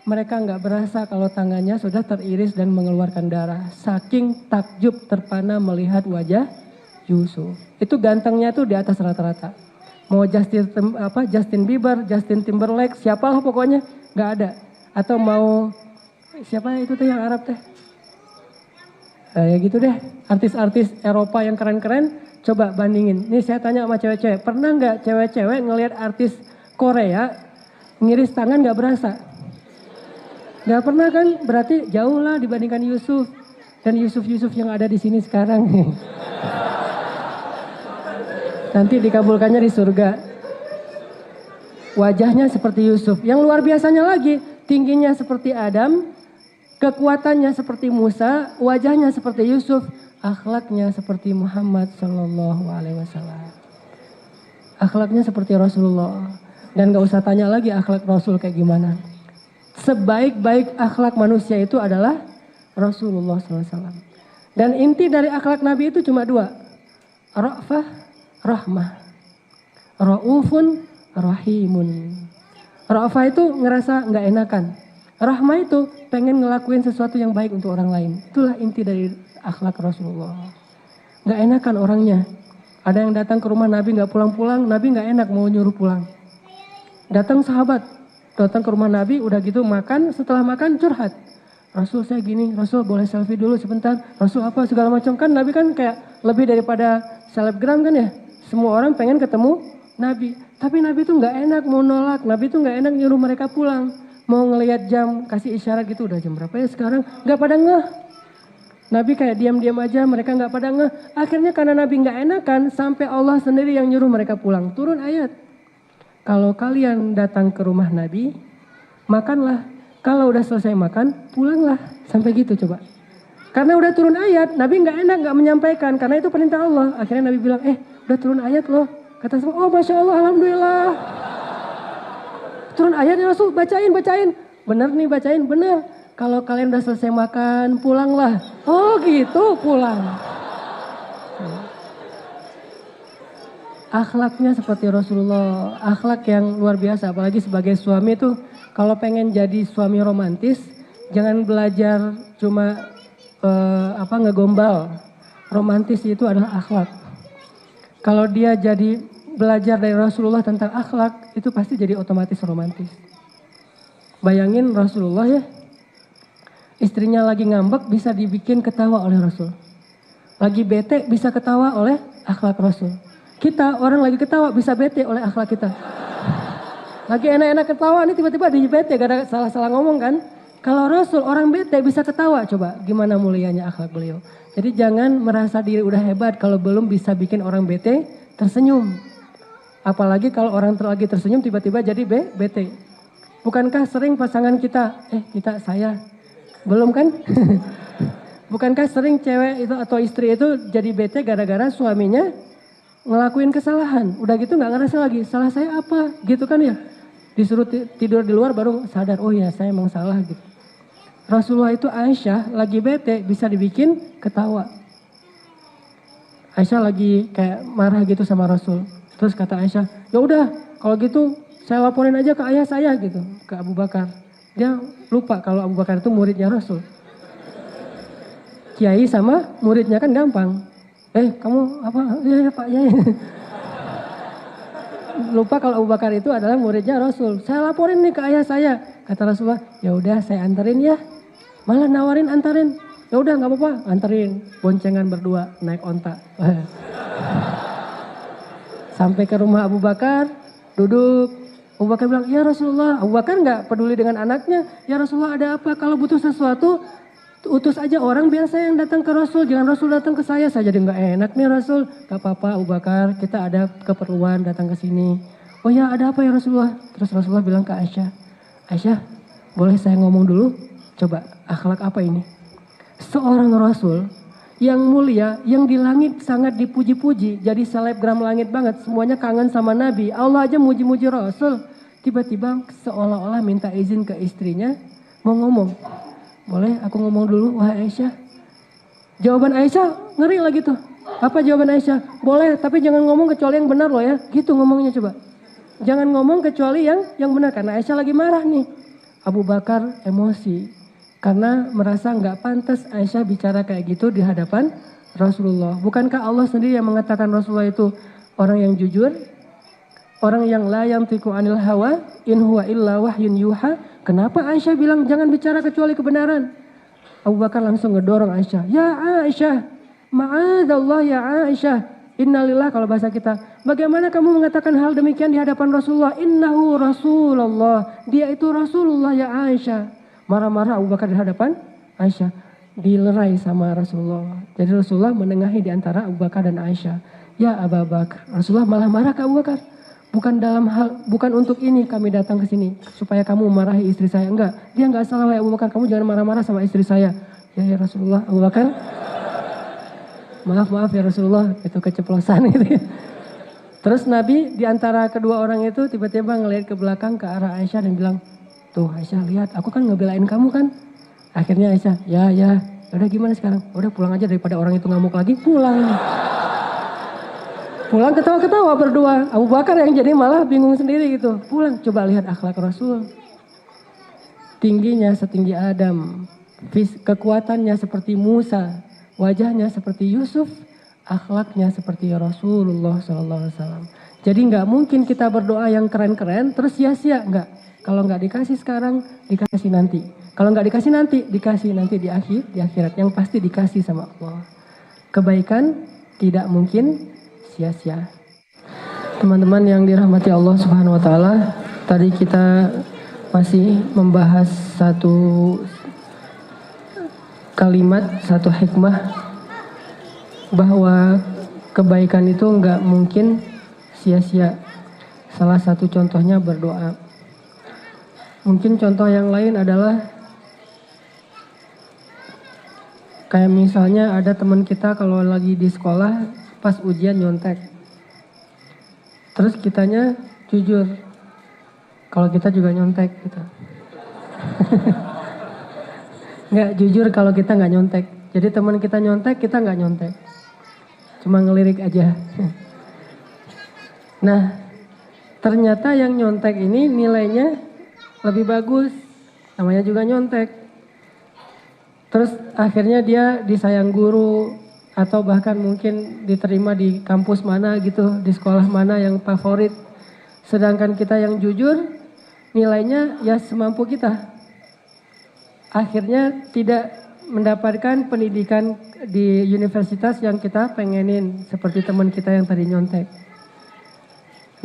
Mereka nggak berasa kalau tangannya sudah teriris dan mengeluarkan darah. Saking takjub terpana melihat wajah Yusuf. Itu gantengnya tuh di atas rata-rata. Mau Justin Bieber, Justin Timberlake, siapalah pokoknya nggak ada. Atau mau siapa itu tuh yang Arab teh? Ya gitu deh, artis-artis Eropa yang keren-keren, coba bandingin. Nih saya tanya sama cewek-cewek, pernah nggak cewek-cewek ngelihat artis Korea ngiris tangan nggak berasa? Nggak pernah kan? Berarti jauh lah dibandingkan Yusuf dan Yusuf yang ada di sini sekarang. Nanti dikabulkannya di surga. Wajahnya seperti Yusuf. Yang luar biasanya lagi, tingginya seperti Adam, Kekuatannya seperti Musa, wajahnya seperti Yusuf, akhlaknya seperti Muhammad Sallallahu Alaihi Wasallam. Akhlaknya seperti Rasulullah. Dan gak usah tanya lagi akhlak Rasul kayak gimana. Sebaik-baik akhlak manusia itu adalah Rasulullah SAW. Dan inti dari akhlak Nabi itu cuma dua. Ra'fah, rahmah. Ra'ufun, rahimun. Ra'fah itu ngerasa gak enakan. Rahmah itu pengen ngelakuin sesuatu yang baik untuk orang lain. Itulah inti dari akhlak Rasulullah. Gak enakan orangnya. Ada yang datang ke rumah Nabi gak pulang-pulang, Nabi gak enak mau nyuruh pulang. Datang sahabat, datang ke rumah Nabi, udah gitu makan, setelah makan curhat. Rasul saya gini, Rasul boleh selfie dulu sebentar, Rasul apa segala macam. Kan Nabi kan kayak lebih daripada selebgram kan ya. Semua orang pengen ketemu Nabi. Tapi Nabi tuh gak enak mau nolak, Nabi tuh gak enak nyuruh mereka pulang. Mau ngelihat jam, kasih isyarat gitu, udah jam berapa ya sekarang, gak pada ngeh. Nabi kayak diam-diam aja, mereka gak pada ngeh. Akhirnya karena Nabi gak enakan, sampai Allah sendiri yang nyuruh mereka pulang. Turun ayat. Kalau kalian datang ke rumah Nabi, makanlah. Kalau udah selesai makan, pulanglah. Sampai gitu coba. Karena udah turun ayat, Nabi gak enak gak menyampaikan. Karena itu perintah Allah. Akhirnya Nabi bilang, udah turun ayat loh. Kata semua, oh Masya Allah, Alhamdulillah. Turun ayat ya Rasul, bacain. Bener nih bacain, bener. Kalau kalian udah selesai makan, pulanglah. Oh gitu, pulang. Akhlaknya seperti Rasulullah, akhlak yang luar biasa. Apalagi sebagai suami tuh, kalau pengen jadi suami romantis, jangan belajar cuma ngegombal. Romantis itu adalah akhlak. Kalau dia jadi belajar dari Rasulullah tentang akhlak, itu pasti jadi otomatis romantis. Bayangin Rasulullah ya, istrinya lagi ngambek bisa dibikin ketawa oleh Rasul. Lagi bete bisa ketawa oleh akhlak Rasul. Kita orang lagi ketawa bisa bete oleh akhlak kita. Lagi enak-enak ketawa nih tiba-tiba di bete gara-gara salah-salah ngomong kan. Kalau Rasul orang bete bisa ketawa, coba gimana mulianya akhlak beliau. Jadi jangan merasa diri udah hebat kalau belum bisa bikin orang bete tersenyum. Apalagi kalau orang lagi tersenyum tiba-tiba jadi bete. Bukankah sering pasangan kita, saya, belum kan? Bukankah sering cewek itu atau istri itu jadi bete gara-gara suaminya ngelakuin kesalahan. Udah gitu gak ngerasa lagi, salah saya apa? Gitu kan ya. Disuruh tidur di luar baru sadar, oh ya saya emang salah gitu. Rasulullah itu Aisyah lagi bete bisa dibikin ketawa. Aisyah lagi kayak marah gitu sama Rasul. Terus kata Aisyah, ya udah kalau gitu saya laporin aja ke ayah saya gitu, ke Abu Bakar. Dia lupa kalau Abu Bakar itu muridnya Rasul. Kiai sama muridnya kan gampang. Kamu apa? Ya Pak, ya. Lupa kalau Abu Bakar itu adalah muridnya Rasul. Saya laporin nih ke ayah saya. Kata Rasulullah, ya udah saya anterin ya. Malah nawarin anterin. Ya udah nggak apa-apa, anterin. Boncengan berdua naik onta. Sampai ke rumah Abu Bakar, duduk. Abu Bakar bilang, ya Rasulullah. Abu Bakar nggak peduli dengan anaknya. Ya Rasulullah ada apa? Kalau butuh sesuatu, utus aja orang biasa yang datang ke Rasul. Jangan Rasul datang ke saya jadi nggak enak nih Rasul. Gak apa-apa Abu Bakar, kita ada keperluan datang ke sini. Oh ya ada apa ya Rasulullah? Terus Rasulullah bilang ke Aisyah, Aisyah boleh saya ngomong dulu? Coba akhlak apa ini? Seorang Rasul yang mulia, yang di langit sangat dipuji-puji. Jadi selebgram langit banget, semuanya kangen sama Nabi. Allah aja muji-muji Rasul. Tiba-tiba seolah-olah minta izin ke istrinya mau ngomong. Boleh aku ngomong dulu wahai Aisyah? Jawaban Aisyah ngeri lagi tuh. Apa jawaban Aisyah? Boleh tapi jangan ngomong kecuali yang benar loh ya. Gitu ngomongnya coba. Jangan ngomong kecuali yang benar. Karena Aisyah lagi marah nih. Abu Bakar emosi. Karena merasa gak pantas Aisyah bicara kayak gitu di hadapan Rasulullah. Bukankah Allah sendiri yang mengatakan Rasulullah itu orang yang jujur? Orang yang la yantiqu anil hawa in huwa illa wahyun yuha. Kenapa Aisyah bilang jangan bicara kecuali kebenaran? Abu Bakar langsung ngedorong Aisyah. Ya Aisyah, ma'adallah ya Aisyah. Innalillah kalau bahasa kita. Bagaimana kamu mengatakan hal demikian di hadapan Rasulullah? Innahu Rasulullah. Dia itu Rasulullah ya Aisyah. Marah-marah Abu Bakar di hadapan Aisyah. Dilerai sama Rasulullah. Jadi Rasulullah menengahi di antara Abu Bakar dan Aisyah. Ya Abu Bakar. Rasulullah malah marah ke Abu Bakar. Bukan untuk ini kami datang ke sini supaya kamu marahi istri saya. Enggak, dia enggak salah, wahai Abu Bakar, kamu jangan marah-marah sama istri saya. Ya Rasulullah. Abu Bakar, maaf ya Rasulullah, itu keceplosan gitu ya. Terus Nabi di antara kedua orang itu tiba-tiba ngelihat ke belakang ke arah Aisyah dan bilang, tuh Aisyah lihat, aku kan ngebelain kamu kan. Akhirnya Aisyah, ya, udah gimana sekarang? Udah pulang aja daripada orang itu ngamuk lagi, pulang. Pulang ketawa-ketawa berdua. Abu Bakar yang jadi malah bingung sendiri gitu. Pulang, coba lihat akhlak Rasul. Tingginya setinggi Adam. Kekuatannya seperti Musa. Wajahnya seperti Yusuf. Akhlaknya seperti Rasulullah SAW. Jadi nggak mungkin kita berdoa yang keren-keren terus sia-sia. Nggak. Kalau nggak dikasih sekarang, dikasih nanti. Kalau nggak dikasih nanti, dikasih nanti di akhirat. Yang pasti dikasih sama Allah. Kebaikan tidak mungkin sia-sia. Teman-teman yang dirahmati Allah Subhanahu wa taala, tadi kita masih membahas satu kalimat, satu hikmah bahwa kebaikan itu enggak mungkin sia-sia. Salah satu contohnya berdoa. Mungkin contoh yang lain adalah kayak misalnya ada teman kita kalau lagi di sekolah pas ujian nyontek. Terus kitanya jujur. Kalau kita juga nyontek gitu. Nggak jujur kalau kita nggak nyontek. Jadi teman kita nyontek, kita nggak nyontek. Cuma ngelirik aja. Nah, ternyata yang nyontek ini nilainya lebih bagus. Namanya juga nyontek. Terus akhirnya dia disayang guru. Atau bahkan mungkin diterima di kampus mana gitu, di sekolah mana yang favorit. Sedangkan kita yang jujur, nilainya ya semampu kita. Akhirnya tidak mendapatkan pendidikan di universitas yang kita pengenin. Seperti teman kita yang tadi nyontek.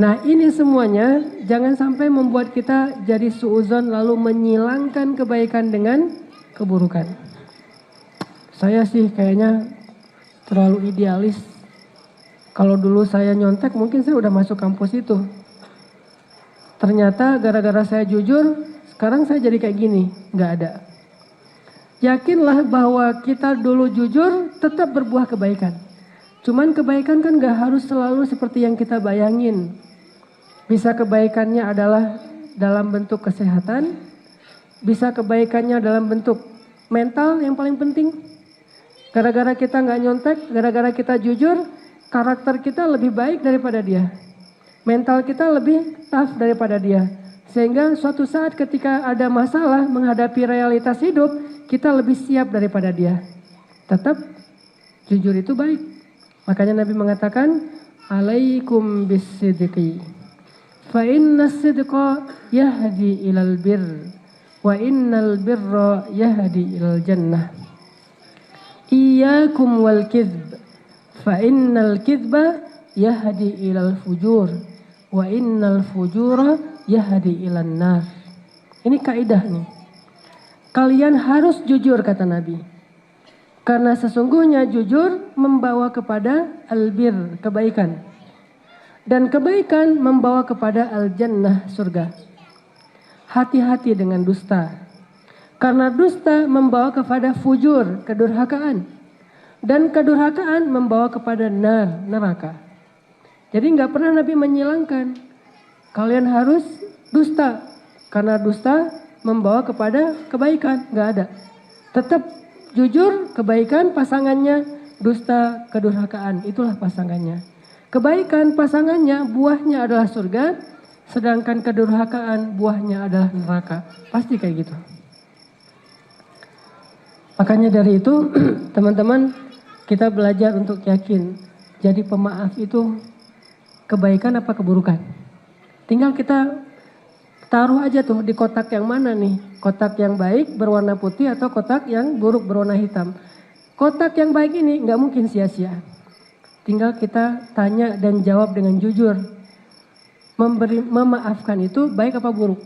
Nah ini semuanya jangan sampai membuat kita jadi suudzon lalu menyilangkan kebaikan dengan keburukan. Saya sih kayaknya terlalu idealis. Kalau dulu saya nyontek mungkin saya udah masuk kampus itu. Ternyata gara-gara saya jujur, sekarang saya jadi kayak gini. Nggak ada. Yakinlah bahwa kita dulu jujur tetap berbuah kebaikan. Cuman kebaikan kan nggak harus selalu seperti yang kita bayangin. Bisa kebaikannya adalah dalam bentuk kesehatan. Bisa kebaikannya dalam bentuk mental yang paling penting. Gara-gara kita nggak nyontek, gara-gara kita jujur, karakter kita lebih baik daripada dia. Mental kita lebih tough daripada dia. Sehingga suatu saat ketika ada masalah menghadapi realitas hidup, kita lebih siap daripada dia. Tetap jujur itu baik. Makanya Nabi mengatakan, alaikum bisidqi. Fa inna sidqa yahdi ilal birr. Wa innal birra yahdi ilal jannah. Iyyakum wal kidb fa innal kidba yahdi ilal fujur wa innal fujura yahdi ilan nar. Ini kaidah nih. Kalian harus jujur kata Nabi. Karena sesungguhnya jujur membawa kepada albir, kebaikan. Dan kebaikan membawa kepada al-jannah, surga. Hati-hati dengan dusta. Karena dusta membawa kepada fujur, kedurhakaan. Dan kedurhakaan membawa kepada neraka. Jadi nggak pernah Nabi menyilangkan. Kalian harus dusta. Karena dusta membawa kepada kebaikan. Nggak ada. Tetap jujur, kebaikan pasangannya. Dusta, kedurhakaan. Itulah pasangannya. Kebaikan pasangannya, buahnya adalah surga. Sedangkan kedurhakaan, buahnya adalah neraka. Pasti kayak gitu. Makanya dari itu teman-teman kita belajar untuk yakin. Jadi pemaaf itu kebaikan apa keburukan. Tinggal kita taruh aja tuh di kotak yang mana nih. Kotak yang baik berwarna putih atau kotak yang buruk berwarna hitam. Kotak yang baik ini nggak mungkin sia-sia. Tinggal kita tanya dan jawab dengan jujur. Memaafkan itu baik apa buruk.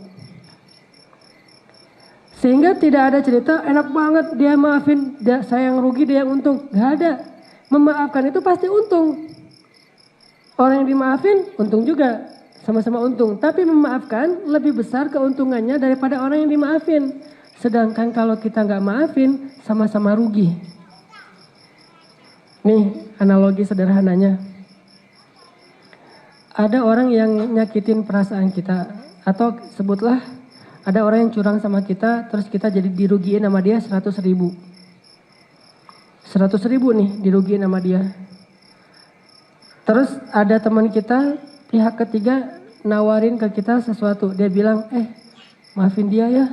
Sehingga tidak ada cerita enak banget dia maafin, saya yang rugi dia yang untung. Gak ada. Memaafkan itu pasti untung. Orang yang dimaafin untung juga. Sama-sama untung. Tapi memaafkan lebih besar keuntungannya daripada orang yang dimaafin. Sedangkan kalau kita nggak maafin, sama-sama rugi. Nih analogi sederhananya. Ada orang yang nyakitin perasaan kita. Atau sebutlah ada orang yang curang sama kita, terus kita jadi dirugiin sama dia 100.000. 100.000 nih dirugiin sama dia. Terus ada teman kita, pihak ketiga nawarin ke kita sesuatu. Dia bilang, maafin dia ya.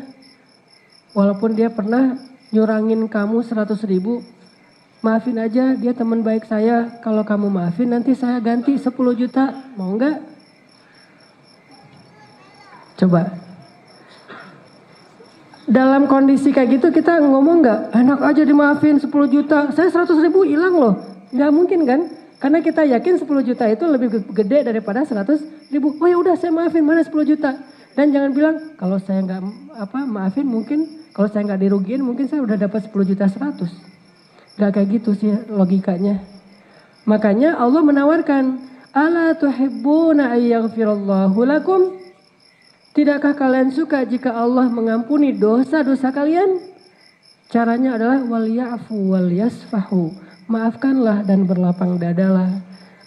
Walaupun dia pernah nyurangin kamu 100.000, maafin aja, dia teman baik saya. Kalau kamu maafin nanti saya ganti 10 juta. Mau enggak? Coba. Dalam kondisi kayak gitu kita ngomong enggak? Enak aja dimaafin 10 juta. Saya 100.000 hilang loh. Enggak mungkin kan? Karena kita yakin 10 juta itu lebih gede daripada 100.000. Oh ya udah saya maafin, mana 10 juta. Dan jangan bilang kalau saya enggak maafin mungkin, kalau saya enggak dirugiin mungkin saya udah dapat 10 juta 100. Gak kayak gitu sih logikanya. Makanya Allah menawarkan, ala tuhibbuna ayyaghfirallahu lakum? Tidakkah kalian suka jika Allah mengampuni dosa-dosa kalian? Caranya adalah wal ya'fu wal yasfahu. Maafkanlah dan berlapang dadalah.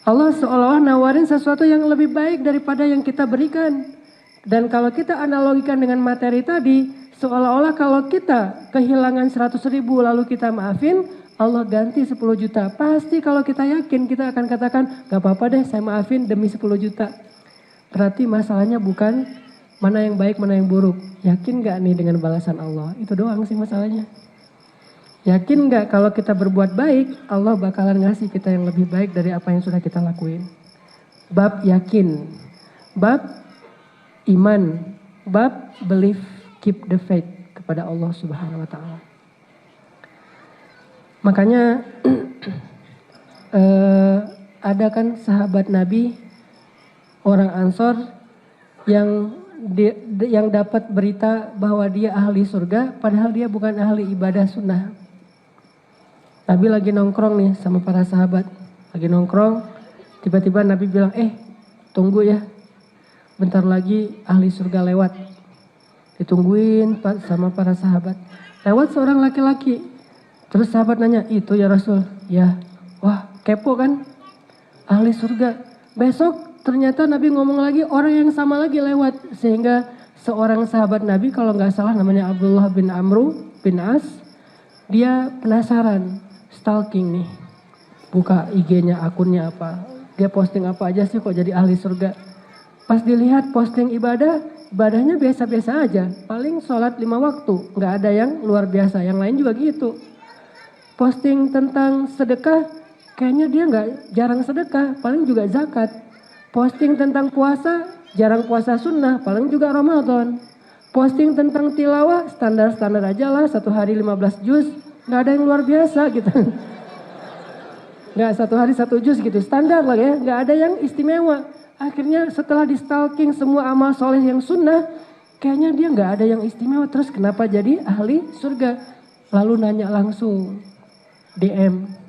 Allah seolah-olah nawarin sesuatu yang lebih baik daripada yang kita berikan. Dan kalau kita analogikan dengan materi tadi, seolah-olah kalau kita kehilangan 100.000 lalu kita maafin, Allah ganti 10 juta. Pasti kalau kita yakin kita akan katakan, gak apa-apa deh saya maafin demi 10 juta. Berarti masalahnya bukan mana yang baik, mana yang buruk. Yakin gak nih dengan balasan Allah? Itu doang sih masalahnya. Yakin gak kalau kita berbuat baik, Allah bakalan ngasih kita yang lebih baik dari apa yang sudah kita lakuin. Bab yakin, bab iman, bab belief, keep the faith kepada Allah Subhanahu wa Ta'ala. Makanya ada kan sahabat Nabi, orang Ansor yang dapat berita bahwa dia ahli surga, padahal dia bukan ahli ibadah sunnah. Nabi lagi nongkrong nih sama para sahabat, lagi nongkrong, tiba-tiba Nabi bilang, tunggu ya, bentar lagi ahli surga lewat. Ditungguin sama para sahabat. Lewat seorang laki-laki. Terus sahabat nanya, itu ya Rasul? Ya. Wah, kepo kan? Ahli surga. Besok ternyata Nabi ngomong lagi, orang yang sama lagi lewat. Sehingga seorang sahabat Nabi, kalau nggak salah namanya Abdullah bin Amru bin As, dia penasaran, stalking nih. Buka IG-nya, akunnya apa. Dia posting apa aja sih kok jadi ahli surga. Pas dilihat posting ibadahnya biasa-biasa aja. Paling sholat 5 waktu, nggak ada yang luar biasa. Yang lain juga gitu. Posting tentang sedekah, kayaknya dia jarang sedekah, paling juga zakat. Posting tentang puasa, jarang puasa sunnah, paling juga Ramadan. Posting tentang tilawah, standar-standar aja lah, 1 hari 15 juz, nggak ada yang luar biasa gitu. Nggak 1 hari 1 juz gitu, standar lah ya, nggak ada yang istimewa. Akhirnya setelah di stalking semua amal soleh yang sunnah, kayaknya dia nggak ada yang istimewa. Terus kenapa jadi ahli surga? Lalu nanya langsung, DM.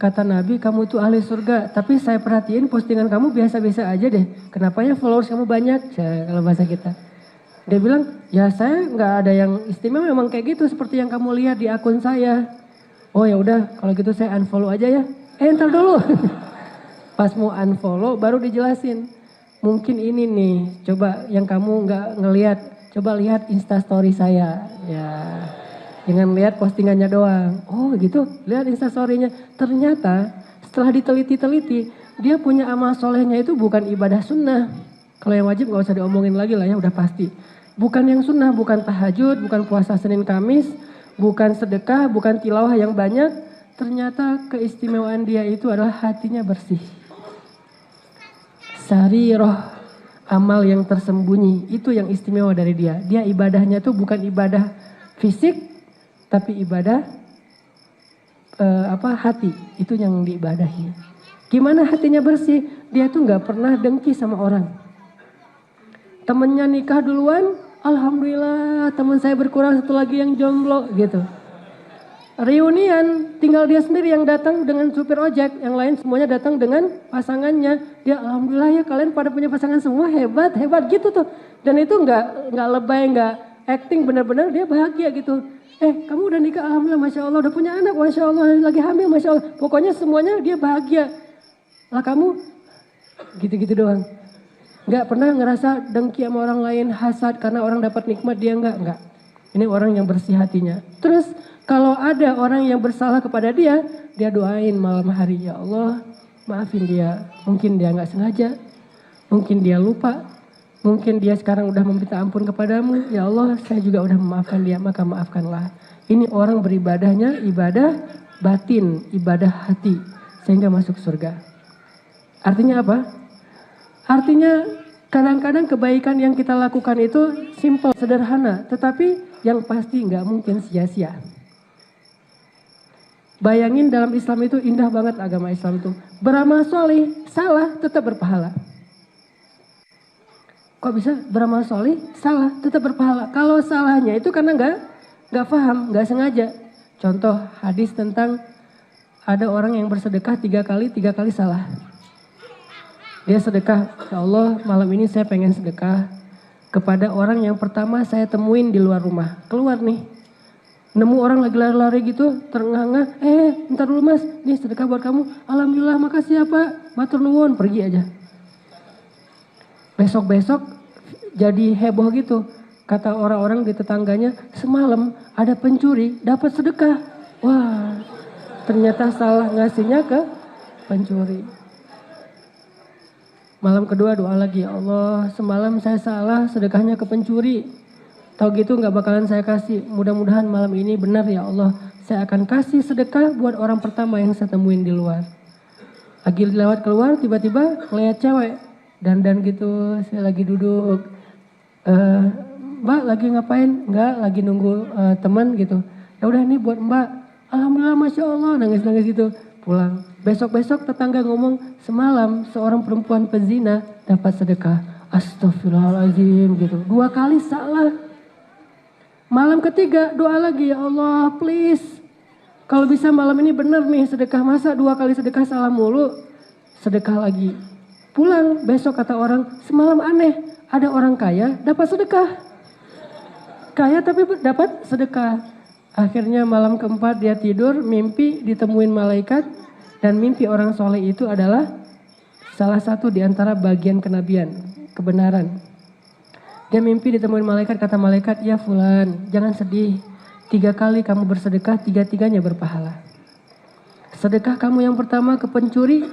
Kata Nabi kamu tuh ahli surga, tapi saya perhatiin postingan kamu biasa-biasa aja deh. Kenapanya followers kamu banyak? Kalau bahasa kita. Dia bilang, ya saya nggak ada yang istimewa, memang kayak gitu seperti yang kamu lihat di akun saya. Oh ya udah, kalau gitu saya unfollow aja ya. Entar dulu. Pas mau unfollow baru dijelasin. Mungkin ini nih, coba yang kamu nggak ngelihat, coba lihat instastory saya. Ya. Jangan lihat postingannya doang. Oh gitu, lihat instastorynya. Ternyata setelah diteliti-teliti, dia punya amal solehnya itu bukan ibadah sunnah. Kalau yang wajib gak usah diomongin lagi lah ya, udah pasti. Bukan yang sunnah, bukan tahajud, bukan puasa Senin Kamis, bukan sedekah, bukan tilawah yang banyak. Ternyata keistimewaan dia itu adalah hatinya bersih. Sariroh, amal yang tersembunyi, itu yang istimewa dari dia. Dia ibadahnya tuh bukan ibadah fisik, tapi ibadah hati, itu yang diibadahi. Gimana hatinya bersih? Dia tuh nggak pernah dengki sama orang. Temennya nikah duluan, alhamdulillah teman saya berkurang satu lagi yang jomblo gitu. reunian, tinggal dia sendiri yang datang dengan supir ojek, yang lain semuanya datang dengan pasangannya. Dia alhamdulillah ya kalian pada punya pasangan semua, hebat gitu tuh. Dan itu nggak lebay, nggak acting, benar-benar dia bahagia gitu. Kamu udah nikah, alhamdulillah, masya Allah, udah punya anak, masya Allah, lagi hamil, masya Allah. Pokoknya semuanya dia bahagia. Lah kamu gitu-gitu doang. Nggak pernah ngerasa dengki sama orang lain, hasad karena orang dapat nikmat, dia nggak. Ini orang yang bersih hatinya. Terus kalau ada orang yang bersalah kepada dia, dia doain malam hari, ya Allah maafin dia. Mungkin dia nggak sengaja, mungkin dia lupa, mungkin dia sekarang udah meminta ampun kepadamu. Ya Allah, saya juga udah memaafkan dia, maka maafkanlah. Ini orang beribadahnya ibadah batin, ibadah hati, sehingga masuk surga. Artinya apa? Artinya kadang-kadang kebaikan yang kita lakukan itu simple, sederhana, tetapi yang pasti nggak mungkin sia-sia. Bayangin dalam Islam itu indah banget, agama Islam itu. Beramal soleh, salah tetap berpahala. Kok bisa beramal soleh, salah tetap berpahala? Kalau salahnya itu karena nggak paham, nggak sengaja. Contoh hadis tentang ada orang yang bersedekah 3 kali salah. Dia sedekah, ya Allah malam ini saya pengen sedekah kepada orang yang pertama saya temuin di luar rumah. Keluar nih. Nemu orang lagi lari-lari gitu, terengah-engah, bentar dulu mas, nih sedekah buat kamu. Alhamdulillah, makasih ya pak, matur nuwun, pergi aja. Besok-besok jadi heboh gitu. Kata orang-orang di tetangganya, semalam ada pencuri dapat sedekah. Wah, ternyata salah ngasihnya ke pencuri. Malam kedua doa lagi, ya Allah semalam saya salah sedekahnya ke pencuri. Tahu gitu gak bakalan saya kasih. Mudah-mudahan malam ini benar ya Allah. Saya akan kasih sedekah buat orang pertama yang saya temuin di luar. Lagi lewat keluar tiba-tiba ngeliat cewek. Dandan gitu, saya lagi duduk. Mbak lagi ngapain? Enggak, lagi nunggu teman gitu. Ya udah ini buat mbak. Alhamdulillah masya Allah, nangis-nangis gitu. Pulang. Besok-besok tetangga ngomong, semalam seorang perempuan pezina dapat sedekah. Astagfirullahaladzim gitu. 2 kali salah. Malam ketiga doa lagi, ya Allah please. Kalau bisa malam ini benar nih sedekah, masa 2 kali sedekah salah mulu. Sedekah lagi. Pulang besok kata orang, semalam aneh. Ada orang kaya dapat sedekah. Kaya tapi dapat sedekah. Akhirnya malam keempat dia tidur, mimpi ditemuin malaikat. Dan mimpi orang soleh itu adalah salah satu di antara bagian kenabian, kebenaran. Dia mimpi ditemuin malaikat, kata malaikat, ya fulan jangan sedih. 3 kali kamu bersedekah, 3-tiganya berpahala. Sedekah kamu yang pertama ke pencuri,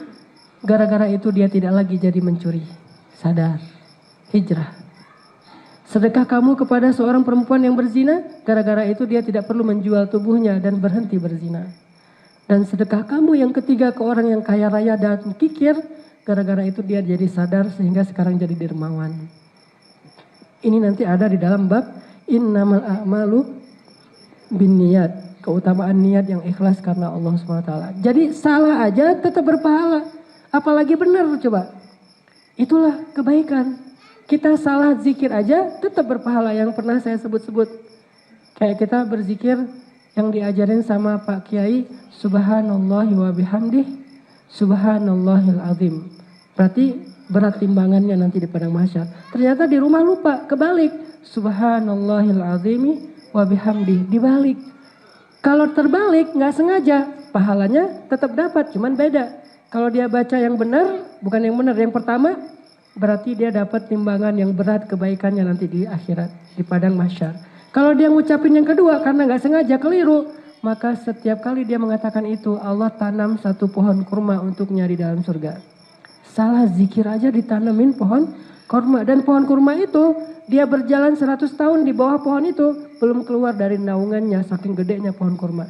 gara-gara itu dia tidak lagi jadi mencuri. Sadar, hijrah. Sedekah kamu kepada seorang perempuan yang berzina, gara-gara itu dia tidak perlu menjual tubuhnya dan berhenti berzina. Dan sedekah kamu yang ketiga ke orang yang kaya raya dan kikir, gara-gara itu dia jadi sadar sehingga sekarang jadi dermawan. Ini nanti ada di dalam bab innamal a'malu binniyat, keutamaan niat yang ikhlas karena Allah SWT. Jadi salah aja tetap berpahala, apalagi benar coba. Itulah kebaikan. Kita salah zikir aja tetap berpahala, yang pernah saya sebut-sebut. Kayak kita berzikir yang diajarin sama Pak Kiai, subhanallahi wa bihamdih, subhanallahil azim. Berarti berat timbangannya nanti di padang mahsyar. Ternyata di rumah lupa, kebalik. Subhanallahil azimi wa bihamdih, dibalik. Kalau terbalik nggak sengaja, pahalanya tetap dapat, cuman beda. Kalau dia baca yang benar, bukan yang benar, yang pertama, berarti dia dapat timbangan yang berat kebaikannya nanti di akhirat, di padang mahsyar. Kalau dia ngucapin yang kedua karena nggak sengaja, keliru, maka setiap kali dia mengatakan itu, Allah tanam 1 pohon kurma untuknya di dalam surga. Salah zikir aja ditanemin pohon kurma. Dan pohon kurma itu dia berjalan 100 tahun di bawah pohon itu. Belum keluar dari naungannya saking gedenya pohon kurma.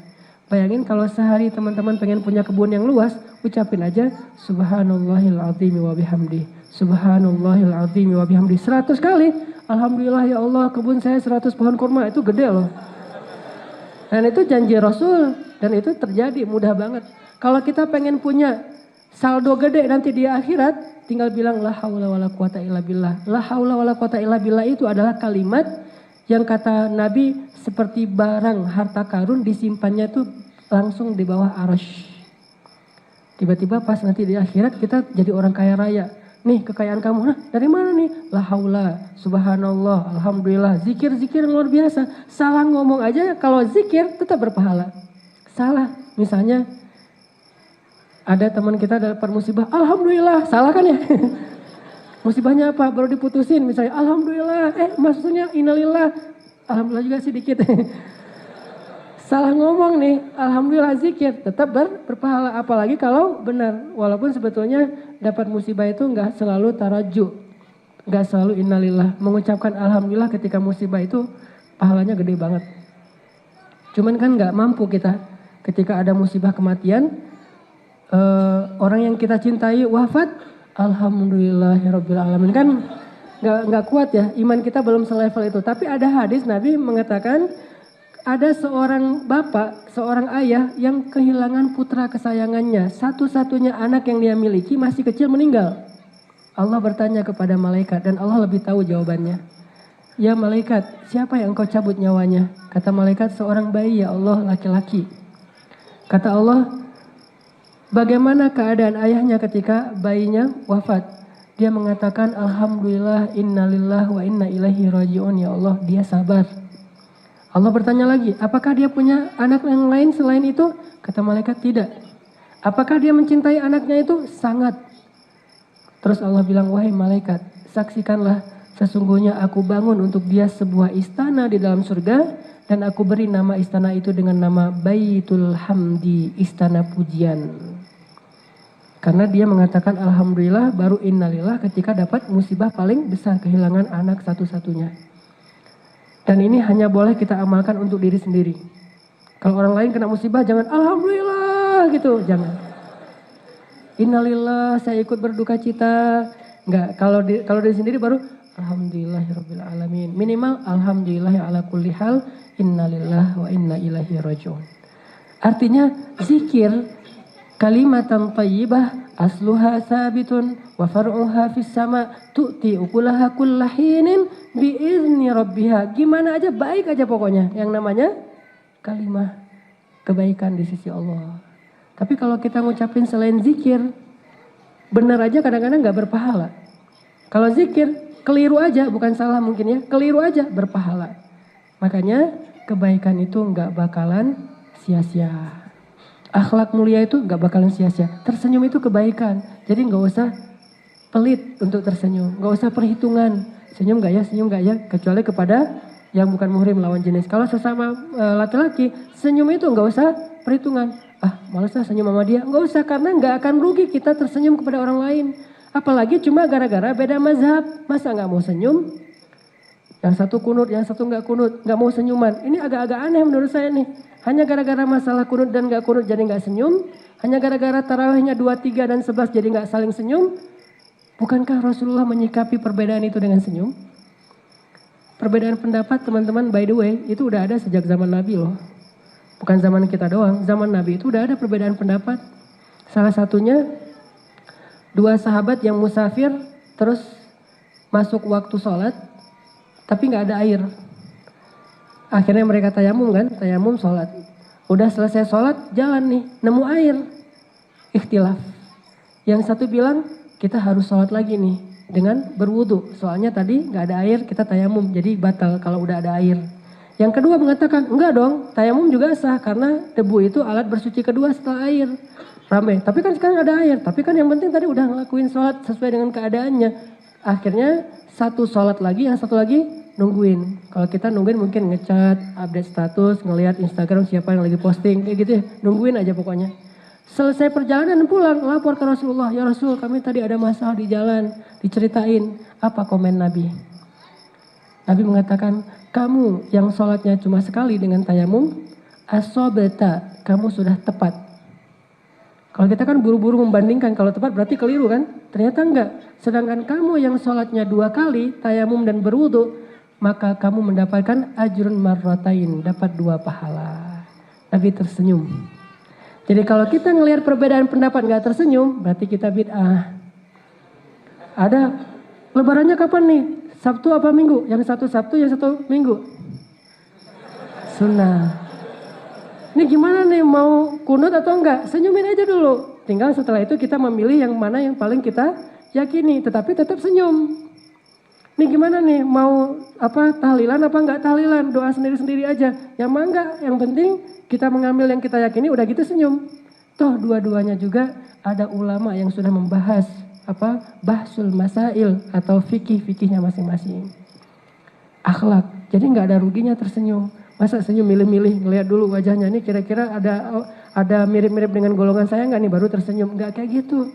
Bayangin kalau sehari teman-teman pengen punya kebun yang luas. Ucapin aja subhanallahil azimi wa bihamdi. Subhanallahil azimi wa bihamdi 100 kali. Alhamdulillah ya Allah kebun saya 100 pohon kurma, itu gede loh. Dan itu janji Rasul. Dan itu terjadi mudah banget. Kalau kita pengen punya saldo gede nanti di akhirat, tinggal bilang la haula wala quwata illa billah. La haula wala quwata illa billah itu adalah kalimat yang kata Nabi seperti barang harta karun disimpannya itu langsung di bawah arasy. Tiba-tiba pas nanti di akhirat kita jadi orang kaya raya. Nih kekayaan kamu, nah dari mana nih? La haula, subhanallah, alhamdulillah, zikir-zikir yang luar biasa. Salah ngomong aja kalau zikir tetap berpahala. Salah, misalnya ada teman kita dapat musibah, alhamdulillah, salah kan ya? Musibahnya apa? Baru diputusin misalnya, alhamdulillah, maksudnya innalillah, alhamdulillah juga sedikit. Salah ngomong nih, alhamdulillah zikir, tetap berpahala. Apalagi kalau benar, walaupun sebetulnya dapat musibah itu enggak selalu taraju, enggak selalu innalillah. Mengucapkan alhamdulillah ketika musibah itu pahalanya gede banget. Cuman kan enggak mampu kita ketika ada musibah kematian, orang yang kita cintai wafat, alhamdulillahirabbil alamin, kan enggak kuat ya, iman kita belum selevel itu. Tapi ada hadis Nabi mengatakan, ada seorang bapak, seorang ayah yang kehilangan putra kesayangannya. Satu-satunya anak yang dia miliki masih kecil meninggal. Allah bertanya kepada malaikat dan Allah lebih tahu jawabannya. Ya malaikat, siapa yang engkau cabut nyawanya? Kata malaikat, seorang bayi ya Allah, laki-laki. Kata Allah, bagaimana keadaan ayahnya ketika bayinya wafat? Dia mengatakan, alhamdulillah, innalillah wa inna ilaihi raji'un. Ya Allah, dia sabar. Allah bertanya lagi, apakah dia punya anak yang lain selain itu? Kata malaikat, tidak. Apakah dia mencintai anaknya itu? Sangat. Terus Allah bilang, wahai malaikat, saksikanlah sesungguhnya aku bangun untuk dia sebuah istana di dalam surga dan aku beri nama istana itu dengan nama Baitul Hamdi, istana pujian. Karena dia mengatakan alhamdulillah baru innalillah ketika dapat musibah paling besar, kehilangan anak satu-satunya. Dan ini hanya boleh kita amalkan untuk diri sendiri. Kalau orang lain kena musibah jangan alhamdulillah gitu, jangan. Innalillah, saya ikut berduka cita. Enggak, kalau diri sendiri baru alhamdulillahirabbil alamin. Minimal alhamdulillah ala kulli hal, innalillah wa inna ilaihi rajiun. Artinya zikir kalimatan thayyibah asluha sabitun wa far'uha fis sama tu'ti ukulaha kullahinin biizni rabbiha. Gimana aja baik aja pokoknya yang namanya kalimah kebaikan di sisi Allah. Tapi kalau kita ngucapin selain zikir, benar aja kadang-kadang gak berpahala. Kalau zikir keliru aja, bukan salah mungkin ya, keliru aja berpahala. Makanya kebaikan itu gak bakalan sia-sia. Akhlak mulia itu gak bakalan sia-sia. Tersenyum itu kebaikan. Jadi gak usah pelit untuk tersenyum. Gak usah perhitungan. Senyum gak ya. Kecuali kepada yang bukan muhrim lawan jenis. Kalau sesama laki-laki, senyum itu gak usah perhitungan. Malas lah senyum sama dia. Gak usah, karena gak akan rugi kita tersenyum kepada orang lain. Apalagi cuma gara-gara beda mazhab. Masa gak mau senyum? Yang satu kunut, yang satu gak kunut. Gak mau senyuman. Ini agak-agak aneh menurut saya nih. Hanya gara-gara masalah kunut dan gak kunut jadi gak senyum. Hanya gara-gara tarawihnya 2, 3 dan 11 jadi gak saling senyum. Bukankah Rasulullah menyikapi perbedaan itu dengan senyum? Perbedaan pendapat teman-teman, by the way, itu udah ada sejak zaman Nabi loh. Bukan zaman kita doang, zaman Nabi itu udah ada perbedaan pendapat. Salah satunya 2 sahabat yang musafir terus masuk waktu sholat tapi gak ada air. Akhirnya mereka tayamum kan, tayamum sholat. Udah selesai sholat, jalan nih, nemu air. Ikhtilaf. Yang satu bilang, kita harus sholat lagi nih dengan berwudu. Soalnya tadi gak ada air, kita tayamum, jadi batal kalau udah ada air. Yang kedua mengatakan, enggak dong, tayamum juga sah karena debu itu alat bersuci kedua setelah air. Rame, tapi kan sekarang ada air. Tapi kan yang penting tadi udah ngelakuin sholat sesuai dengan keadaannya. Akhirnya satu sholat lagi, yang satu lagi nungguin. Kalau kita nungguin mungkin ngechat, update status, ngelihat Instagram siapa yang lagi posting, kayak gitu ya. Nungguin aja pokoknya. Selesai perjalanan pulang, lapor ke Rasulullah. Ya Rasul, kami tadi ada masalah di jalan. Diceritain. Apa komen Nabi? Nabi mengatakan, kamu yang sholatnya cuma sekali dengan tayamum, asobeta, kamu sudah tepat. Kalau kita kan buru-buru membandingkan, kalau tepat berarti keliru kan? Ternyata enggak. Sedangkan kamu yang sholatnya 2 kali, tayamum dan berwudu, maka kamu mendapatkan ajrun marratain, dapat 2 pahala. Nabi tersenyum. Jadi kalau kita ngelihat perbedaan pendapat gak tersenyum, berarti kita bid'ah. Ada, lebarannya kapan nih? Sabtu apa Minggu? Yang satu Sabtu, yang satu Minggu. Sunnah. Ini gimana nih, mau kunut atau enggak? Senyumin aja dulu. Tinggal setelah itu kita memilih yang mana yang paling kita yakini, tetapi tetap senyum. Ini gimana nih, mau tahlilan apa enggak tahlilan? Doa sendiri-sendiri aja. Yang mah enggak, yang penting kita mengambil yang kita yakini, udah gitu senyum. Toh dua-duanya juga ada ulama yang sudah membahas bahsul masail atau fikih-fikihnya masing-masing. Akhlak, jadi nggak ada ruginya tersenyum. Masa senyum milih-milih, ngeliat dulu wajahnya nih kira-kira ada mirip-mirip dengan golongan saya nggak nih baru tersenyum. Nggak kayak gitu.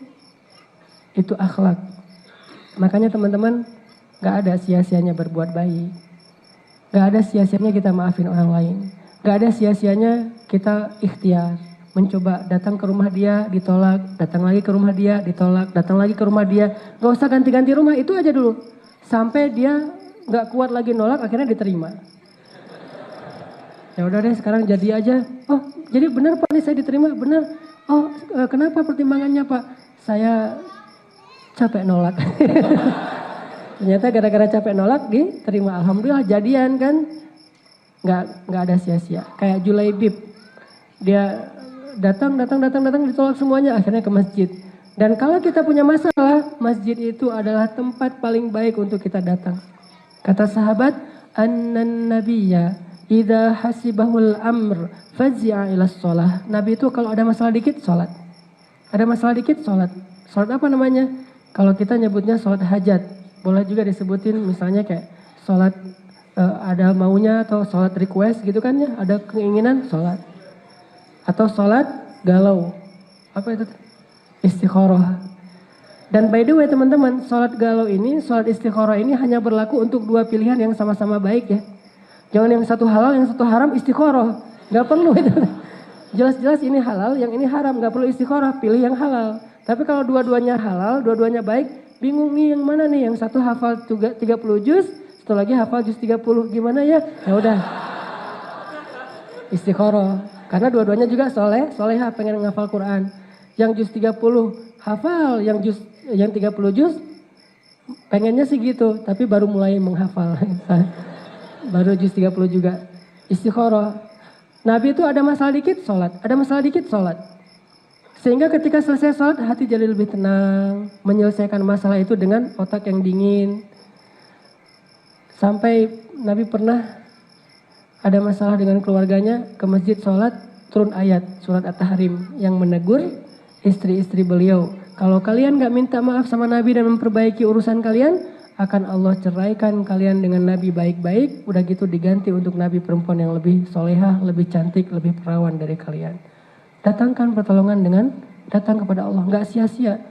Itu akhlak. Makanya teman-teman, nggak ada sia-sianya berbuat baik. Nggak ada sia-sianya kita maafin orang lain. Nggak ada sia-sianya kita ikhtiar. Mencoba datang ke rumah dia, ditolak. Datang lagi ke rumah dia, ditolak. Datang lagi ke rumah dia. Nggak usah ganti-ganti rumah, itu aja dulu. Sampai dia nggak kuat lagi nolak, akhirnya diterima. Ya udah deh, sekarang jadi aja. Oh, jadi benar Pak, nih saya diterima, benar. Oh, kenapa pertimbangannya Pak? Saya capek nolak. Ternyata gara-gara capek nolak diterima. Alhamdulillah jadian kan. Nggak ada sia-sia. Kayak Julaibib, dia datang ditolak semuanya, akhirnya ke masjid. Dan kalau kita punya masalah, masjid itu adalah tempat paling baik untuk kita datang. Kata sahabat, annan nabiyya idza hasibahul amr fazi'a ila shalah. Nabi itu kalau ada masalah dikit salat. Ada masalah dikit salat. Salat apa namanya? Kalau kita nyebutnya salat hajat. Boleh juga disebutin misalnya kayak salat ada maunya atau salat request gitu kan ya, ada keinginan salat. Atau salat galau. Apa itu? Istikharah. Dan by the way teman-teman, sholat galau ini, sholat istikharah ini hanya berlaku untuk dua pilihan yang sama-sama baik ya. Jangan yang satu halal, yang satu haram istikharah. Gak perlu itu. Jelas-jelas ini halal, yang ini haram. Gak perlu istikharah, pilih yang halal. Tapi kalau dua-duanya halal, dua-duanya baik, bingung nih yang mana nih. Yang satu hafal 30 juz, satu lagi hafal juz 30. Gimana ya? Ya udah. Istikharah. Karena dua-duanya juga solehah pengen ngafal Quran. Yang juz 30 hafal, yang 30 juz pengennya sih gitu, tapi baru mulai menghafal. Baru juz 30 juga. Istikharah. Nabi itu ada masalah dikit sholat, ada masalah dikit sholat. Sehingga ketika selesai sholat hati jadi lebih tenang, menyelesaikan masalah itu dengan otak yang dingin. Sampai Nabi pernah ada masalah dengan keluarganya, ke masjid sholat, turun ayat surat At-Tahrim yang menegur istri-istri beliau. Kalau kalian gak minta maaf sama Nabi dan memperbaiki urusan kalian, akan Allah ceraikan kalian dengan Nabi baik-baik. Udah gitu diganti untuk Nabi perempuan yang lebih solehah, lebih cantik, lebih perawan dari kalian. Datangkan pertolongan dengan datang kepada Allah. Gak sia-sia.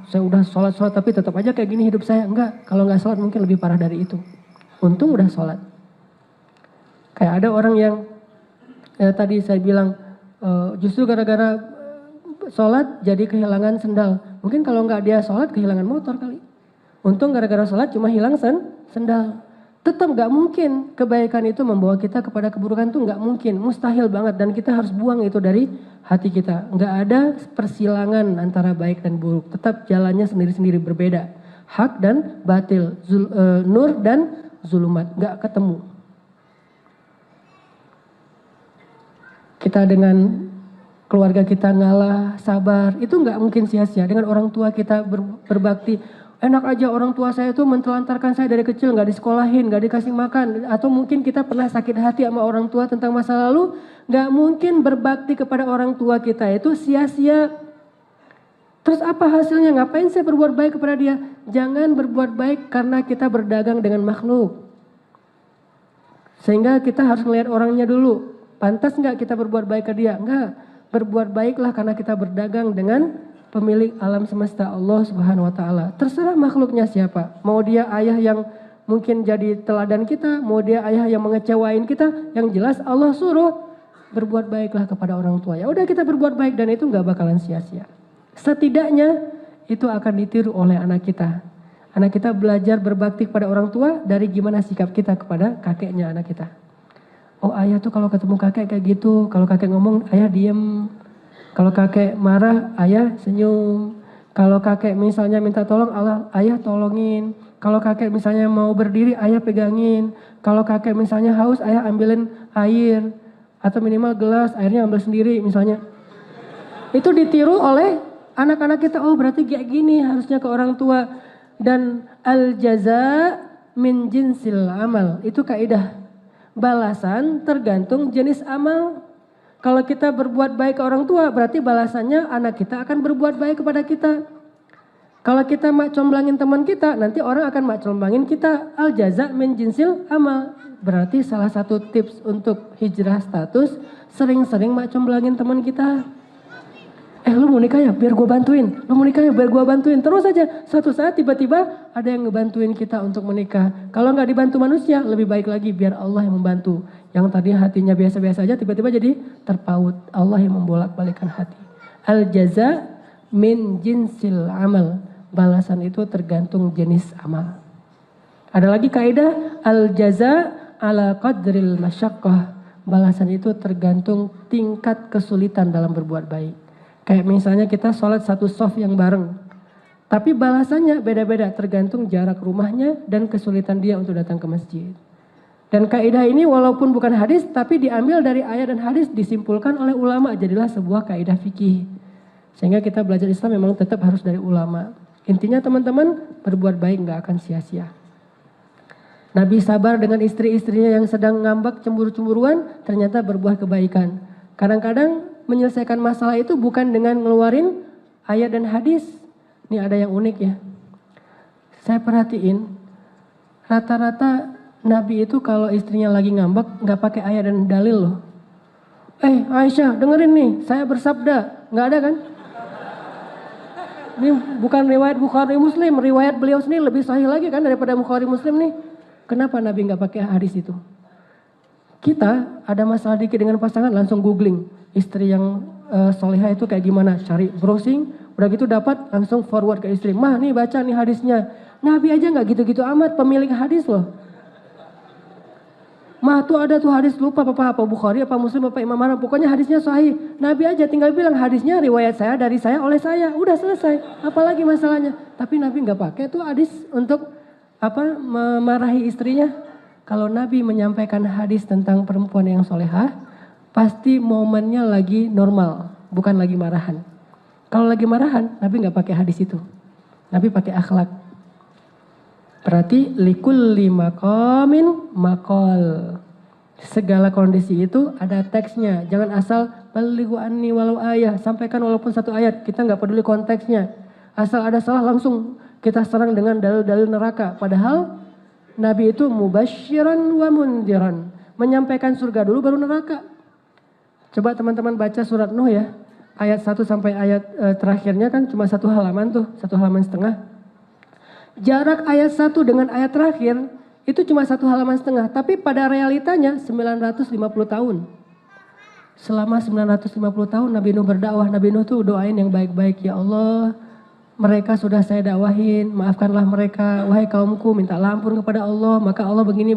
Saya udah sholat tapi tetap aja kayak gini hidup saya. Enggak, kalau gak sholat mungkin lebih parah dari itu. Untung udah sholat. Kayak ada orang yang tadi saya bilang justru gara-gara sholat jadi kehilangan sendal. Mungkin kalau nggak dia sholat kehilangan motor kali. Untung gara-gara sholat cuma hilang sendal. Tetap nggak mungkin kebaikan itu membawa kita kepada keburukan, tuh nggak mungkin. Mustahil banget, dan kita harus buang itu dari hati kita. Nggak ada persilangan antara baik dan buruk. Tetap jalannya sendiri-sendiri berbeda. Hak dan batil, nur dan zulumat, nggak ketemu. Kita dengan keluarga kita ngalah, sabar, itu nggak mungkin sia-sia. Dengan orang tua kita berbakti, enak aja orang tua saya itu mentelantarkan saya dari kecil, nggak disekolahin, nggak dikasih makan. Atau mungkin kita pernah sakit hati sama orang tua tentang masa lalu, nggak mungkin berbakti kepada orang tua kita itu sia-sia. Terus apa hasilnya? Ngapain saya berbuat baik kepada dia? Jangan berbuat baik karena kita berdagang dengan makhluk. Sehingga kita harus melihat orangnya dulu. Pantas nggak kita berbuat baik ke dia? Enggak. Berbuat baiklah karena kita berdagang dengan pemilik alam semesta, Allah Subhanahu wa taala. Terserah makhluknya siapa. Mau dia ayah yang mungkin jadi teladan kita, mau dia ayah yang mengecewain kita, yang jelas Allah suruh berbuat baiklah kepada orang tua. Ya udah kita berbuat baik dan itu nggak bakalan sia-sia. Setidaknya itu akan ditiru oleh anak kita. Anak kita belajar berbakti kepada orang tua dari gimana sikap kita kepada kakeknya anak kita. Oh ayah tuh kalau ketemu kakek kayak gitu, kalau kakek ngomong ayah diem, kalau kakek marah ayah senyum, kalau kakek misalnya minta tolong ayah tolongin, kalau kakek misalnya mau berdiri ayah pegangin, kalau kakek misalnya haus ayah ambilin air, Atau minimal gelas airnya ambil sendiri misalnya. Itu ditiru oleh anak-anak kita, oh berarti kayak gini harusnya ke orang tua. Dan al-jaza min jinsil amal, itu kaidah. Balasan tergantung jenis amal. Kalau kita berbuat baik ke orang tua, berarti balasannya anak kita akan berbuat baik kepada kita. Kalau kita mak comblangin teman kita, nanti orang akan mak comblangin kita. Al-jaza min jinsil amal. Berarti salah satu tips untuk hijrah status, sering-sering mak comblangin teman kita. Lu mau nikah ya biar gue bantuin. Lu mau nikah ya biar gue bantuin. Terus aja suatu saat tiba-tiba ada yang ngebantuin kita untuk menikah. Kalau gak dibantu manusia lebih baik lagi biar Allah yang membantu. Yang tadi hatinya biasa-biasa aja tiba-tiba jadi terpaut. Allah yang membolak-balikan hati. Al-jaza min jinsil amal. Balasan itu tergantung jenis amal. Ada lagi kaidah al-jaza ala qadril masyaqqah. Balasan itu tergantung tingkat kesulitan dalam berbuat baik. Kayak misalnya kita sholat satu shaf yang bareng. Tapi balasannya beda-beda tergantung jarak rumahnya dan kesulitan dia untuk datang ke masjid. Dan kaidah ini walaupun bukan hadis tapi diambil dari ayat dan hadis disimpulkan oleh ulama. Jadilah sebuah kaidah fikih. Sehingga kita belajar Islam memang tetap harus dari ulama. Intinya teman-teman berbuat baik gak akan sia-sia. Nabi sabar dengan istri-istrinya yang sedang ngambek cemburu-cemburuan ternyata berbuah kebaikan. Kadang-kadang menyelesaikan masalah itu bukan dengan ngeluarin ayat dan hadis. Ini ada yang unik ya. Saya perhatiin rata-rata Nabi itu kalau istrinya lagi ngambek gak pakai ayat dan dalil loh. Aisyah dengerin nih, saya bersabda. Gak ada kan? Ini bukan riwayat Bukhari Muslim, riwayat beliau sendiri lebih sahih lagi kan daripada Bukhari Muslim nih. Kenapa Nabi gak pakai hadis itu? Kita ada masalah dikit dengan pasangan langsung googling. Istri yang solehah itu kayak gimana? Cari browsing, udah gitu dapat langsung forward ke istri. Mah nih baca nih hadisnya. Nabi aja gak gitu-gitu amat pemilik hadis loh. Mah tuh ada tuh hadis lupa apa Bukhari apa Muslim apa Imam Ahmad. Pokoknya hadisnya sahih. Nabi aja tinggal bilang hadisnya riwayat saya dari saya oleh saya. Udah selesai. Apalagi masalahnya. Tapi Nabi gak pakai tuh hadis untuk memarahi istrinya. Kalau Nabi menyampaikan hadis tentang perempuan yang solehah, pasti momennya lagi normal, bukan lagi marahan. Kalau lagi marahan, Nabi gak pakai hadis itu. Nabi pakai akhlak. Berarti likulli maqamin maqal. Segala kondisi itu ada teksnya. Jangan asal balighu anni walau ayah. Sampaikan walaupun satu ayat. Kita gak peduli konteksnya. Asal ada salah langsung kita serang dengan dalil-dalil neraka. Padahal Nabi itu mubasyiran wa mundiran. Menyampaikan surga dulu baru neraka. Coba teman-teman baca surat Nuh ya. Ayat 1 sampai ayat terakhirnya kan cuma satu halaman tuh. 1 halaman setengah. Jarak ayat 1 dengan ayat terakhir itu cuma 1 halaman setengah. Tapi pada realitanya 950 tahun. Selama 950 tahun Nabi Nuh berdakwah. Nabi Nuh tuh doain yang baik-baik. Ya Allah, mereka sudah saya dakwahin, maafkanlah mereka, wahai kaumku, minta ampun kepada Allah, maka Allah begini,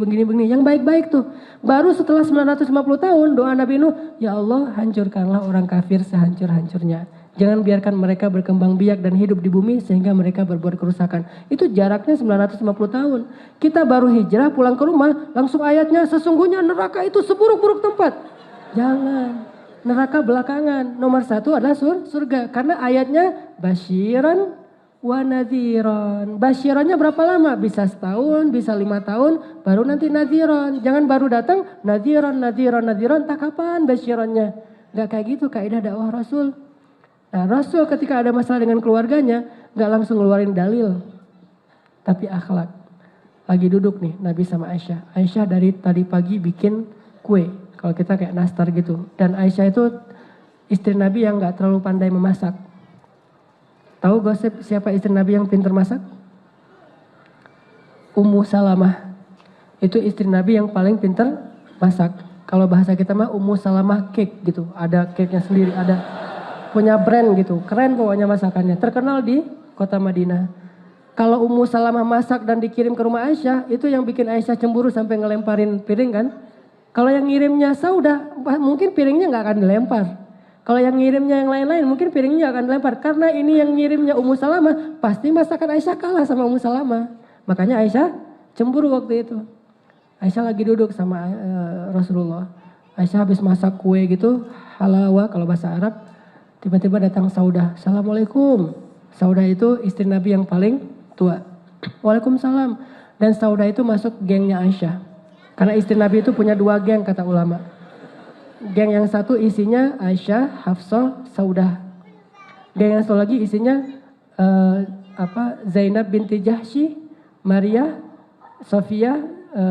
yang baik-baik tuh. Baru setelah 950 tahun doa Nabi Nuh, ya Allah hancurkanlah orang kafir sehancur-hancurnya. Jangan biarkan mereka berkembang biak dan hidup di bumi sehingga mereka berbuat kerusakan. Itu jaraknya 950 tahun. Kita baru hijrah pulang ke rumah, langsung ayatnya sesungguhnya neraka itu seburuk-buruk tempat. Jangan. Neraka belakangan. Nomor 1 adalah surga. Karena ayatnya basyiran wa nadhiran. Basyirannya berapa lama? Bisa setahun, bisa 5 tahun, baru nanti nadhiran. Jangan baru datang nadhiran. Tak kapan basyirannya? Gak kayak gitu kaidah dakwah Rasul. Nah Rasul ketika ada masalah dengan keluarganya, gak langsung ngeluarin dalil. Tapi akhlak. Lagi duduk nih Nabi sama Aisyah. Aisyah dari tadi pagi bikin kue. Kalau kita kayak nastar gitu. Dan Aisyah itu istri Nabi yang gak terlalu pandai memasak. Tahu gosip siapa istri Nabi yang pintar masak? Ummu Salamah. Itu istri Nabi yang paling pintar masak. Kalau bahasa kita mah Ummu Salamah cake gitu. Ada cake-nya sendiri, ada punya brand gitu. Keren pokoknya masakannya. Terkenal di kota Madinah. Kalau Ummu Salamah masak dan dikirim ke rumah Aisyah, itu yang bikin Aisyah cemburu sampai ngelemparin piring kan. Kalau yang ngirimnya Saudah, mungkin piringnya gak akan dilempar. Kalau yang ngirimnya yang lain-lain, mungkin piringnya akan dilempar. Karena ini yang ngirimnya Ummu Salamah, pasti masakan Aisyah kalah sama Ummu Salamah. Makanya Aisyah cemburu waktu itu. Aisyah lagi duduk sama Rasulullah. Aisyah habis masak kue gitu, halawa kalau bahasa Arab. Tiba-tiba datang Saudah. Assalamualaikum. Saudah itu istri Nabi yang paling tua. Waalaikumsalam. Dan Saudah itu masuk gengnya Aisyah. Karena istri Nabi itu punya 2 geng kata ulama. Geng yang satu isinya Aisyah, Hafsah, Saudah. Geng yang satu lagi isinya Zainab binti Jahsy, Maria, Sofia,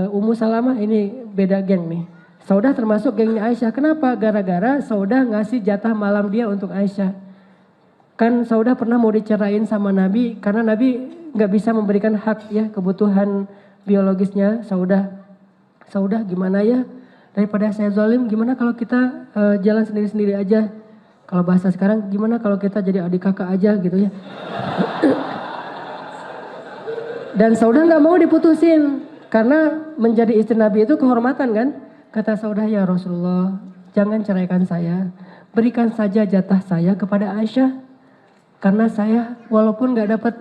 Ummu Salamah. Ini beda geng nih. Saudah termasuk gengnya Aisyah. Kenapa? Gara-gara Saudah ngasih jatah malam dia untuk Aisyah. Kan Saudah pernah mau dicerain sama Nabi karena Nabi nggak bisa memberikan hak ya kebutuhan biologisnya Saudah. Saudah gimana ya? Daripada saya zalim, gimana kalau kita jalan sendiri-sendiri aja? Kalau bahasa sekarang, gimana kalau kita jadi adik kakak aja gitu ya? Dan Saudah nggak mau diputusin karena menjadi istri Nabi itu kehormatan kan? Kata Saudah, ya Rasulullah, jangan ceraikan saya, berikan saja jatah saya kepada Aisyah. Karena saya walaupun nggak dapat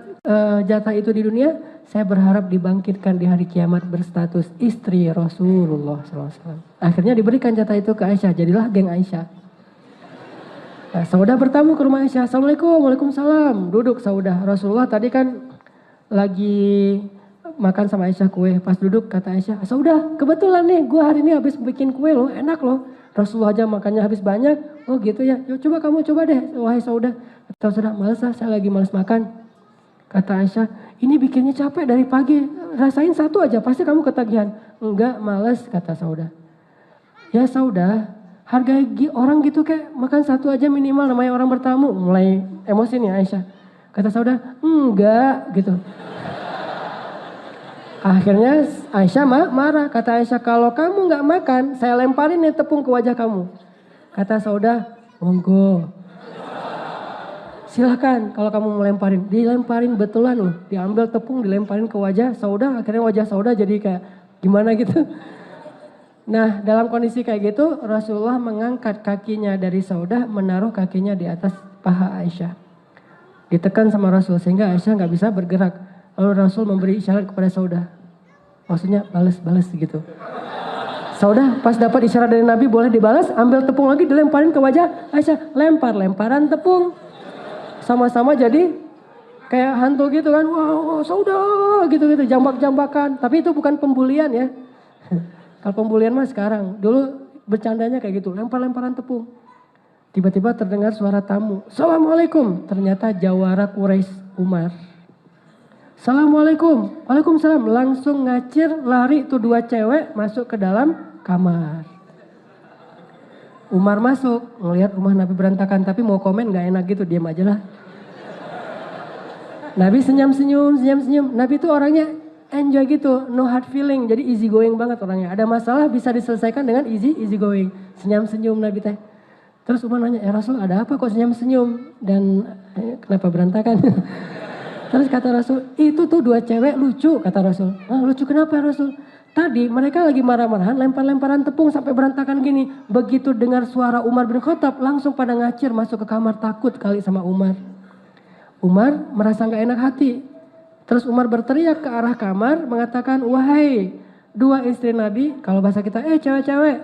jatah itu di dunia, saya berharap dibangkitkan di hari kiamat berstatus istri Rasulullah SAW. Akhirnya diberikan jatah itu ke Aisyah, jadilah geng Aisyah. Nah, Saudah bertamu ke rumah Aisyah. Assalamualaikum, waalaikumsalam. Duduk Saudah. Rasulullah tadi kan lagi makan sama Aisyah kue. Pas duduk kata Aisyah, Saudah kebetulan nih gue hari ini habis bikin kue loh, enak loh. Rasulullah aja makannya habis banyak. Oh gitu ya, yuk coba kamu coba deh wahai Saudah. Kata Saudah, males lah, saya lagi males makan. Kata Aisyah, ini bikinnya capek dari pagi, rasain satu aja pasti kamu ketagihan. Enggak, males kata Saudah. Ya Saudah, harga orang gitu kayak makan satu aja minimal, namanya orang bertamu. Mulai emosi nih Aisyah. Kata Saudah, enggak gitu. Akhirnya Aisyah marah. Kata Aisyah, kalau kamu nggak makan, saya lemparin nih tepung ke wajah kamu. Kata Saudah, monggo. Silahkan kalau kamu mau lemparin. Dilemparin betulan loh. Diambil tepung, dilemparin ke wajah Saudah. Akhirnya wajah Saudah jadi kayak gimana gitu. Nah dalam kondisi kayak gitu, Rasulullah mengangkat kakinya dari Saudah, menaruh kakinya di atas paha Aisyah. Ditekan sama Rasul sehingga Aisyah nggak bisa bergerak. Lalu Rasul memberi isyarat kepada Saudah. Maksudnya balas gitu. Saudah pas dapat isyarat dari Nabi boleh dibalas, ambil tepung lagi dilemparin ke wajah Aisyah. Lemparan tepung. Sama-sama jadi kayak hantu gitu kan. Wow Saudah gitu-gitu, jambak-jambakan. Tapi itu bukan pembulian ya. Kalau pembulian mah sekarang. Dulu bercandanya kayak gitu, lempar-lemparan tepung. Tiba-tiba terdengar suara tamu. Assalamualaikum. Ternyata jawara Quraisy Umar. Assalamualaikum. Waalaikumsalam. Langsung ngacir lari tuh 2 cewek masuk ke dalam kamar. Umar masuk ngelihat rumah Nabi berantakan tapi mau komen gak enak gitu, diam aja lah. Nabi senyum-senyum. Nabi itu orangnya enjoy gitu, no hard feeling, jadi easy going banget orangnya. Ada masalah bisa diselesaikan dengan easy going. Senyum-senyum Nabi teh. Terus Umar nanya, ya Rasul ada apa kok senyum-senyum dan kenapa berantakan? Terus kata Rasul, itu tuh 2 cewek lucu kata Rasul. Ah, lucu kenapa Rasul? Tadi mereka lagi marah-marahan, lempar-lemparan tepung sampai berantakan gini. Begitu dengar suara Umar bin Khattab, langsung pada ngacir masuk ke kamar, takut kali sama Umar. Umar merasa gak enak hati. Terus Umar berteriak ke arah kamar mengatakan, wahai 2 istri Nabi, kalau bahasa kita, cewek-cewek,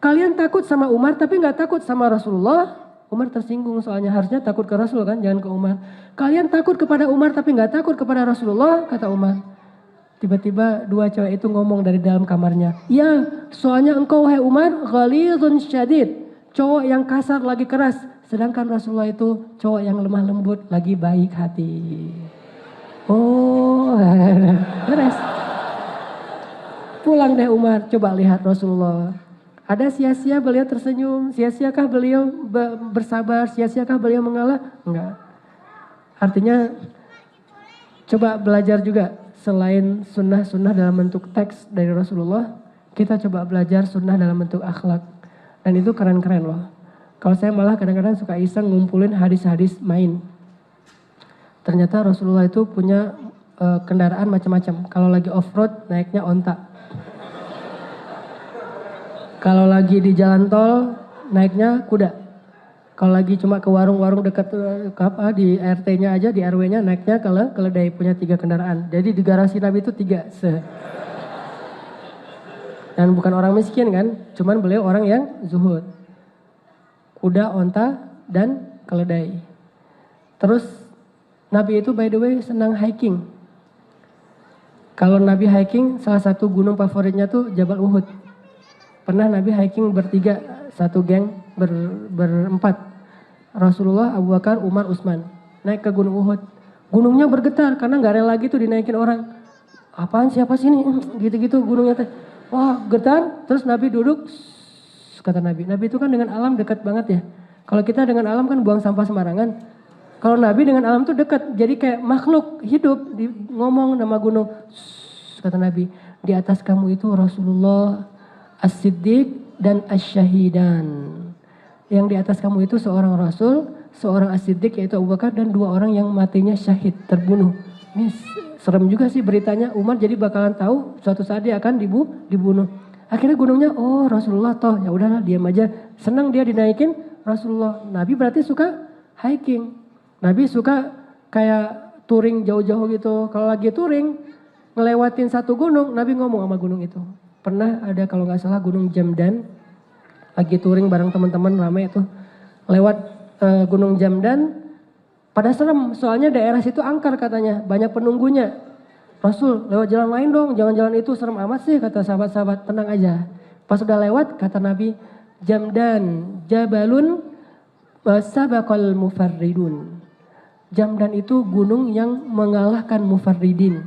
kalian takut sama Umar tapi gak takut sama Rasulullah. Umar tersinggung soalnya harusnya takut ke Rasul kan, jangan ke Umar. Kalian takut kepada Umar tapi gak takut kepada Rasulullah, kata Umar. Tiba-tiba 2 cewek itu ngomong dari dalam kamarnya. Ya, soalnya engkau wahai Umar ghalidhun syadid. Cowok yang kasar lagi keras. Sedangkan Rasulullah itu cowok yang lemah lembut lagi baik hati. Oh, beres. Pulang deh Umar, coba lihat Rasulullah. Ada sia-sia beliau tersenyum, sia-siakah beliau bersabar, sia-siakah beliau mengalah? Enggak. Artinya coba belajar juga. Selain sunnah-sunnah dalam bentuk teks dari Rasulullah, kita coba belajar sunnah dalam bentuk akhlak. Dan itu keren-keren loh. Kalau saya malah kadang-kadang suka iseng ngumpulin hadis-hadis main. Ternyata Rasulullah itu punya kendaraan macam-macam. Kalau lagi off-road naiknya onta. Kalau lagi di jalan tol naiknya kuda. Kalau lagi cuma ke warung-warung dekat di RT-nya aja, di RW-nya naiknya keledai, punya 3 kendaraan. Jadi di garasi Nabi itu 3. Dan bukan orang miskin kan, cuman beliau orang yang zuhud. Kuda, onta, dan keledai. Terus Nabi itu by the way senang hiking. Kalau Nabi hiking, salah satu gunung favoritnya tuh Jabal Uhud. Pernah Nabi hiking bertiga, satu geng berempat. Rasulullah, Abu Bakar, Umar, Utsman. Naik ke Gunung Uhud. Gunungnya bergetar karena gak rela lagi tuh dinaikin orang. Apaan siapa sini? Gitu-gitu gunungnya teh. Wah getar, terus Nabi duduk. Kata Nabi, Nabi itu kan dengan alam dekat banget ya. Kalau kita dengan alam kan buang sampah sembarangan. Kalau Nabi dengan alam tuh dekat, jadi kayak makhluk hidup, ngomong nama gunung. Kata Nabi, di atas kamu itu Rasulullah, As-Siddiq dan Asy-Syahidan. Yang di atas kamu itu seorang Rasul, seorang As-Siddiq yaitu Abu Bakar dan dua orang yang matinya syahid, terbunuh. Ini serem juga sih beritanya, Umar jadi bakalan tahu suatu saat dia akan dibunuh. Akhirnya gunungnya, oh Rasulullah toh, ya udahlah diam aja. Senang dia dinaikin Rasulullah. Nabi berarti suka hiking. Nabi suka kayak touring jauh-jauh gitu. Kalau lagi touring, ngelewatin satu gunung, Nabi ngomong sama gunung itu. Pernah ada kalau nggak salah Gunung Jamdan, lagi touring bareng teman-teman rame itu. Lewat Gunung Jamdan, pada serem, soalnya daerah situ angker katanya, banyak penunggunya. Rasul, lewat jalan lain dong, jangan jalan itu serem amat sih, kata sahabat-sahabat, tenang aja. Pas udah lewat, kata Nabi, Jamdan, Jabalun, sabaqal mufarridun. Jamdan itu gunung yang mengalahkan mufarridin.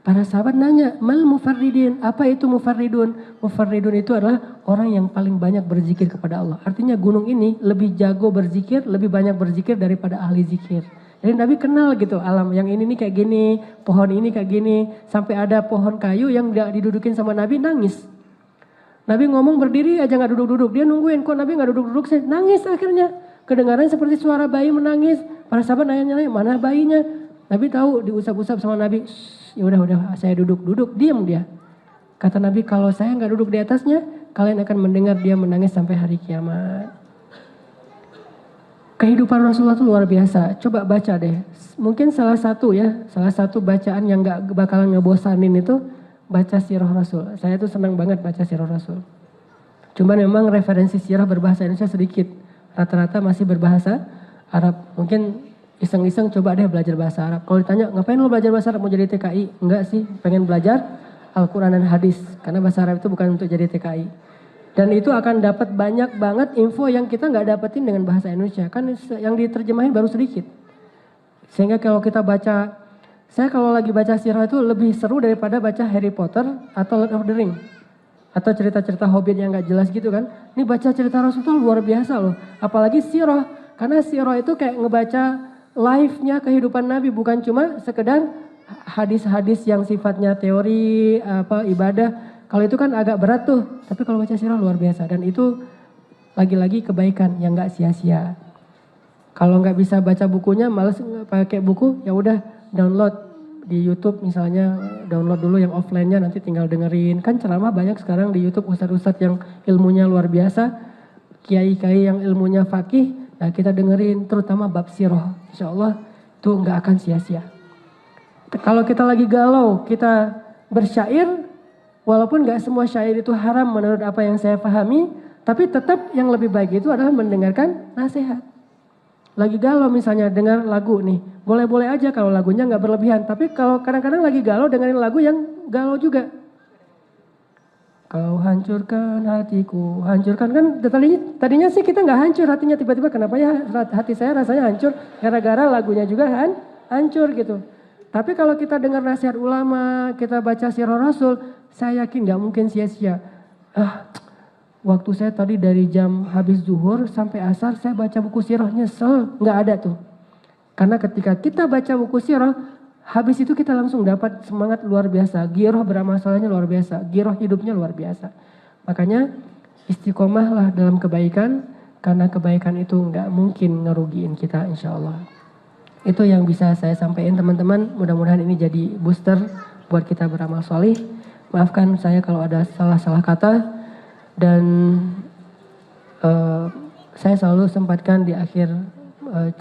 Para sahabat nanya, mal mufarridin, apa itu mufarridun? Mufarridun itu adalah orang yang paling banyak berzikir kepada Allah. Artinya gunung ini lebih jago berzikir, lebih banyak berzikir daripada ahli zikir. Jadi Nabi kenal gitu alam, yang ini nih kayak gini, pohon ini kayak gini. Sampai ada pohon kayu yang didudukin sama Nabi nangis. Nabi ngomong berdiri aja gak duduk-duduk, dia nungguin kok Nabi gak duduk-duduk sih, nangis akhirnya. Kedengaran seperti suara bayi menangis, para sahabat nanya-nanya mana bayinya. Nabi tahu diusap-usap sama Nabi, ya udah saya duduk, diam dia. Kata Nabi kalau saya gak duduk di atasnya, kalian akan mendengar dia menangis sampai hari kiamat. Kehidupan Rasulullah itu luar biasa. Coba baca deh. Mungkin salah satu bacaan yang gak bakalan ngebosanin itu baca sirah Rasul. Saya tuh senang banget baca sirah Rasul. Cuman memang referensi sirah berbahasa Indonesia sedikit. Rata-rata masih berbahasa Arab. Mungkin iseng-iseng coba deh belajar bahasa Arab. Kalau ditanya ngapain lo belajar bahasa Arab mau jadi TKI? Enggak sih, pengen belajar Al-Quran dan hadis. Karena bahasa Arab itu bukan untuk jadi TKI. Dan itu akan dapat banyak banget info yang kita nggak dapetin dengan bahasa Indonesia. Kan yang diterjemahin baru sedikit. Sehingga kalau kita baca, saya kalau lagi baca sirah itu lebih seru daripada baca Harry Potter atau Lord of the Ring. Atau cerita-cerita Hobbit yang nggak jelas gitu kan. Ini baca cerita Rasulullah luar biasa loh. Apalagi sirah. Karena sirah itu kayak ngebaca live-nya kehidupan Nabi. Bukan cuma sekedar hadis-hadis yang sifatnya teori, ibadah. Kalau itu kan agak berat tuh, tapi kalau baca sirah luar biasa. Dan itu lagi-lagi kebaikan yang gak sia-sia. Kalau gak bisa baca bukunya, males pakai buku, ya udah download di YouTube misalnya. Download dulu yang offline-nya, nanti tinggal dengerin. Kan ceramah banyak sekarang di YouTube ustadz-ustadz yang ilmunya luar biasa. Kiai-kiai yang ilmunya fakih, nah kita dengerin terutama bab sirah. Insya Allah itu gak akan sia-sia. Kalau kita lagi galau, kita bersyair, walaupun gak semua syair itu haram menurut apa yang saya pahami, tapi tetap yang lebih baik itu adalah mendengarkan nasihat. Lagi galau misalnya dengar lagu nih, boleh-boleh aja kalau lagunya gak berlebihan. Tapi kalau kadang-kadang lagi galau dengerin lagu yang galau juga. Kau hancurkan hatiku, hancurkan kan tadinya sih kita gak hancur hatinya, tiba-tiba kenapa ya hati saya rasanya hancur gara-gara lagunya juga hancur gitu. Tapi kalau kita dengar nasihat ulama, kita baca sirah Rasul, saya yakin gak mungkin sia-sia. Waktu saya tadi dari jam habis zuhur sampai asar saya baca buku sirah nyesel. Gak ada tuh. Karena ketika kita baca buku sirah, habis itu kita langsung dapat semangat luar biasa. Giroh beramal salehnya luar biasa. Giroh hidupnya luar biasa. Makanya istiqomahlah dalam kebaikan. Karena kebaikan itu gak mungkin ngerugiin kita insya Allah. Itu yang bisa saya sampaikan teman-teman. Mudah-mudahan ini jadi booster buat kita beramal solih. Maafkan saya kalau ada salah-salah kata. Dan saya selalu sempatkan di akhir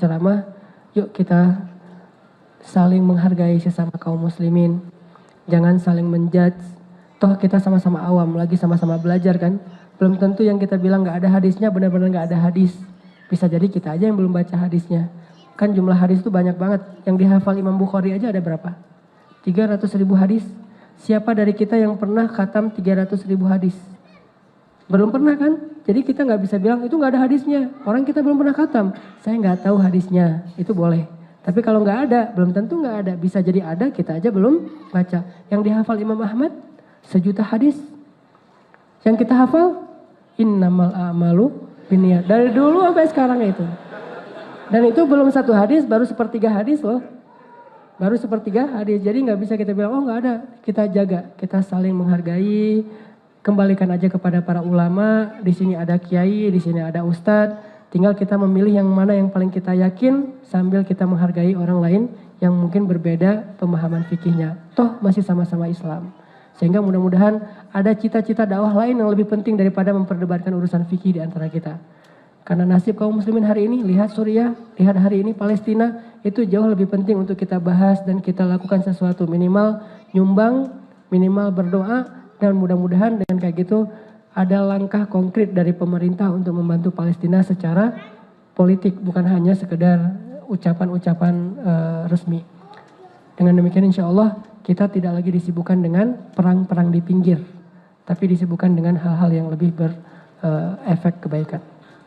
ceramah, yuk kita saling menghargai sesama kaum muslimin. Jangan saling menjudge. Toh kita sama-sama awam, lagi sama-sama belajar kan. Belum tentu yang kita bilang gak ada hadisnya benar-benar gak ada hadis. Bisa jadi kita aja yang belum baca hadisnya. Kan jumlah hadis itu banyak banget. Yang dihafal Imam Bukhari aja ada berapa? 300.000 hadis. Siapa dari kita yang pernah khatam 300.000 hadis? Belum pernah kan? Jadi kita gak bisa bilang itu gak ada hadisnya. Orang kita belum pernah khatam. Saya gak tahu hadisnya, itu boleh. Tapi kalau gak ada, belum tentu gak ada. Bisa jadi ada, kita aja belum baca. Yang dihafal Imam Ahmad 1.000.000 hadis. Yang kita hafal innamal a'malu binniyat. Dari dulu sampai sekarang itu. Dan itu belum 1 hadis, baru 1/3 hadis loh. Baru 1/3 hadis. Jadi nggak bisa kita bilang oh nggak ada. Kita jaga, kita saling menghargai. Kembalikan aja kepada para ulama. Di sini ada kiai, di sini ada ustadz. Tinggal kita memilih yang mana yang paling kita yakin sambil kita menghargai orang lain yang mungkin berbeda pemahaman fikihnya. Toh masih sama-sama Islam. Sehingga mudah-mudahan ada cita-cita dakwah lain yang lebih penting daripada memperdebatkan urusan fikih di antara kita. Karena nasib kaum muslimin hari ini, lihat Suriah, lihat hari ini Palestina, itu jauh lebih penting untuk kita bahas dan kita lakukan sesuatu. Minimal nyumbang, minimal berdoa, dan mudah-mudahan dengan kayak gitu ada langkah konkret dari pemerintah untuk membantu Palestina secara politik, bukan hanya sekedar ucapan-ucapan resmi. Dengan demikian insya Allah kita tidak lagi disibukkan dengan perang-perang di pinggir, tapi disibukkan dengan hal-hal yang lebih berefek kebaikan.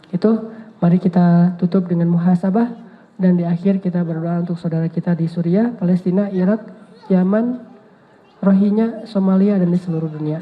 Itu mari kita tutup dengan muhasabah dan di akhir kita berdoa untuk saudara kita di Suriah, Palestina, Irak, Yaman, Rohingya, Somalia dan di seluruh dunia.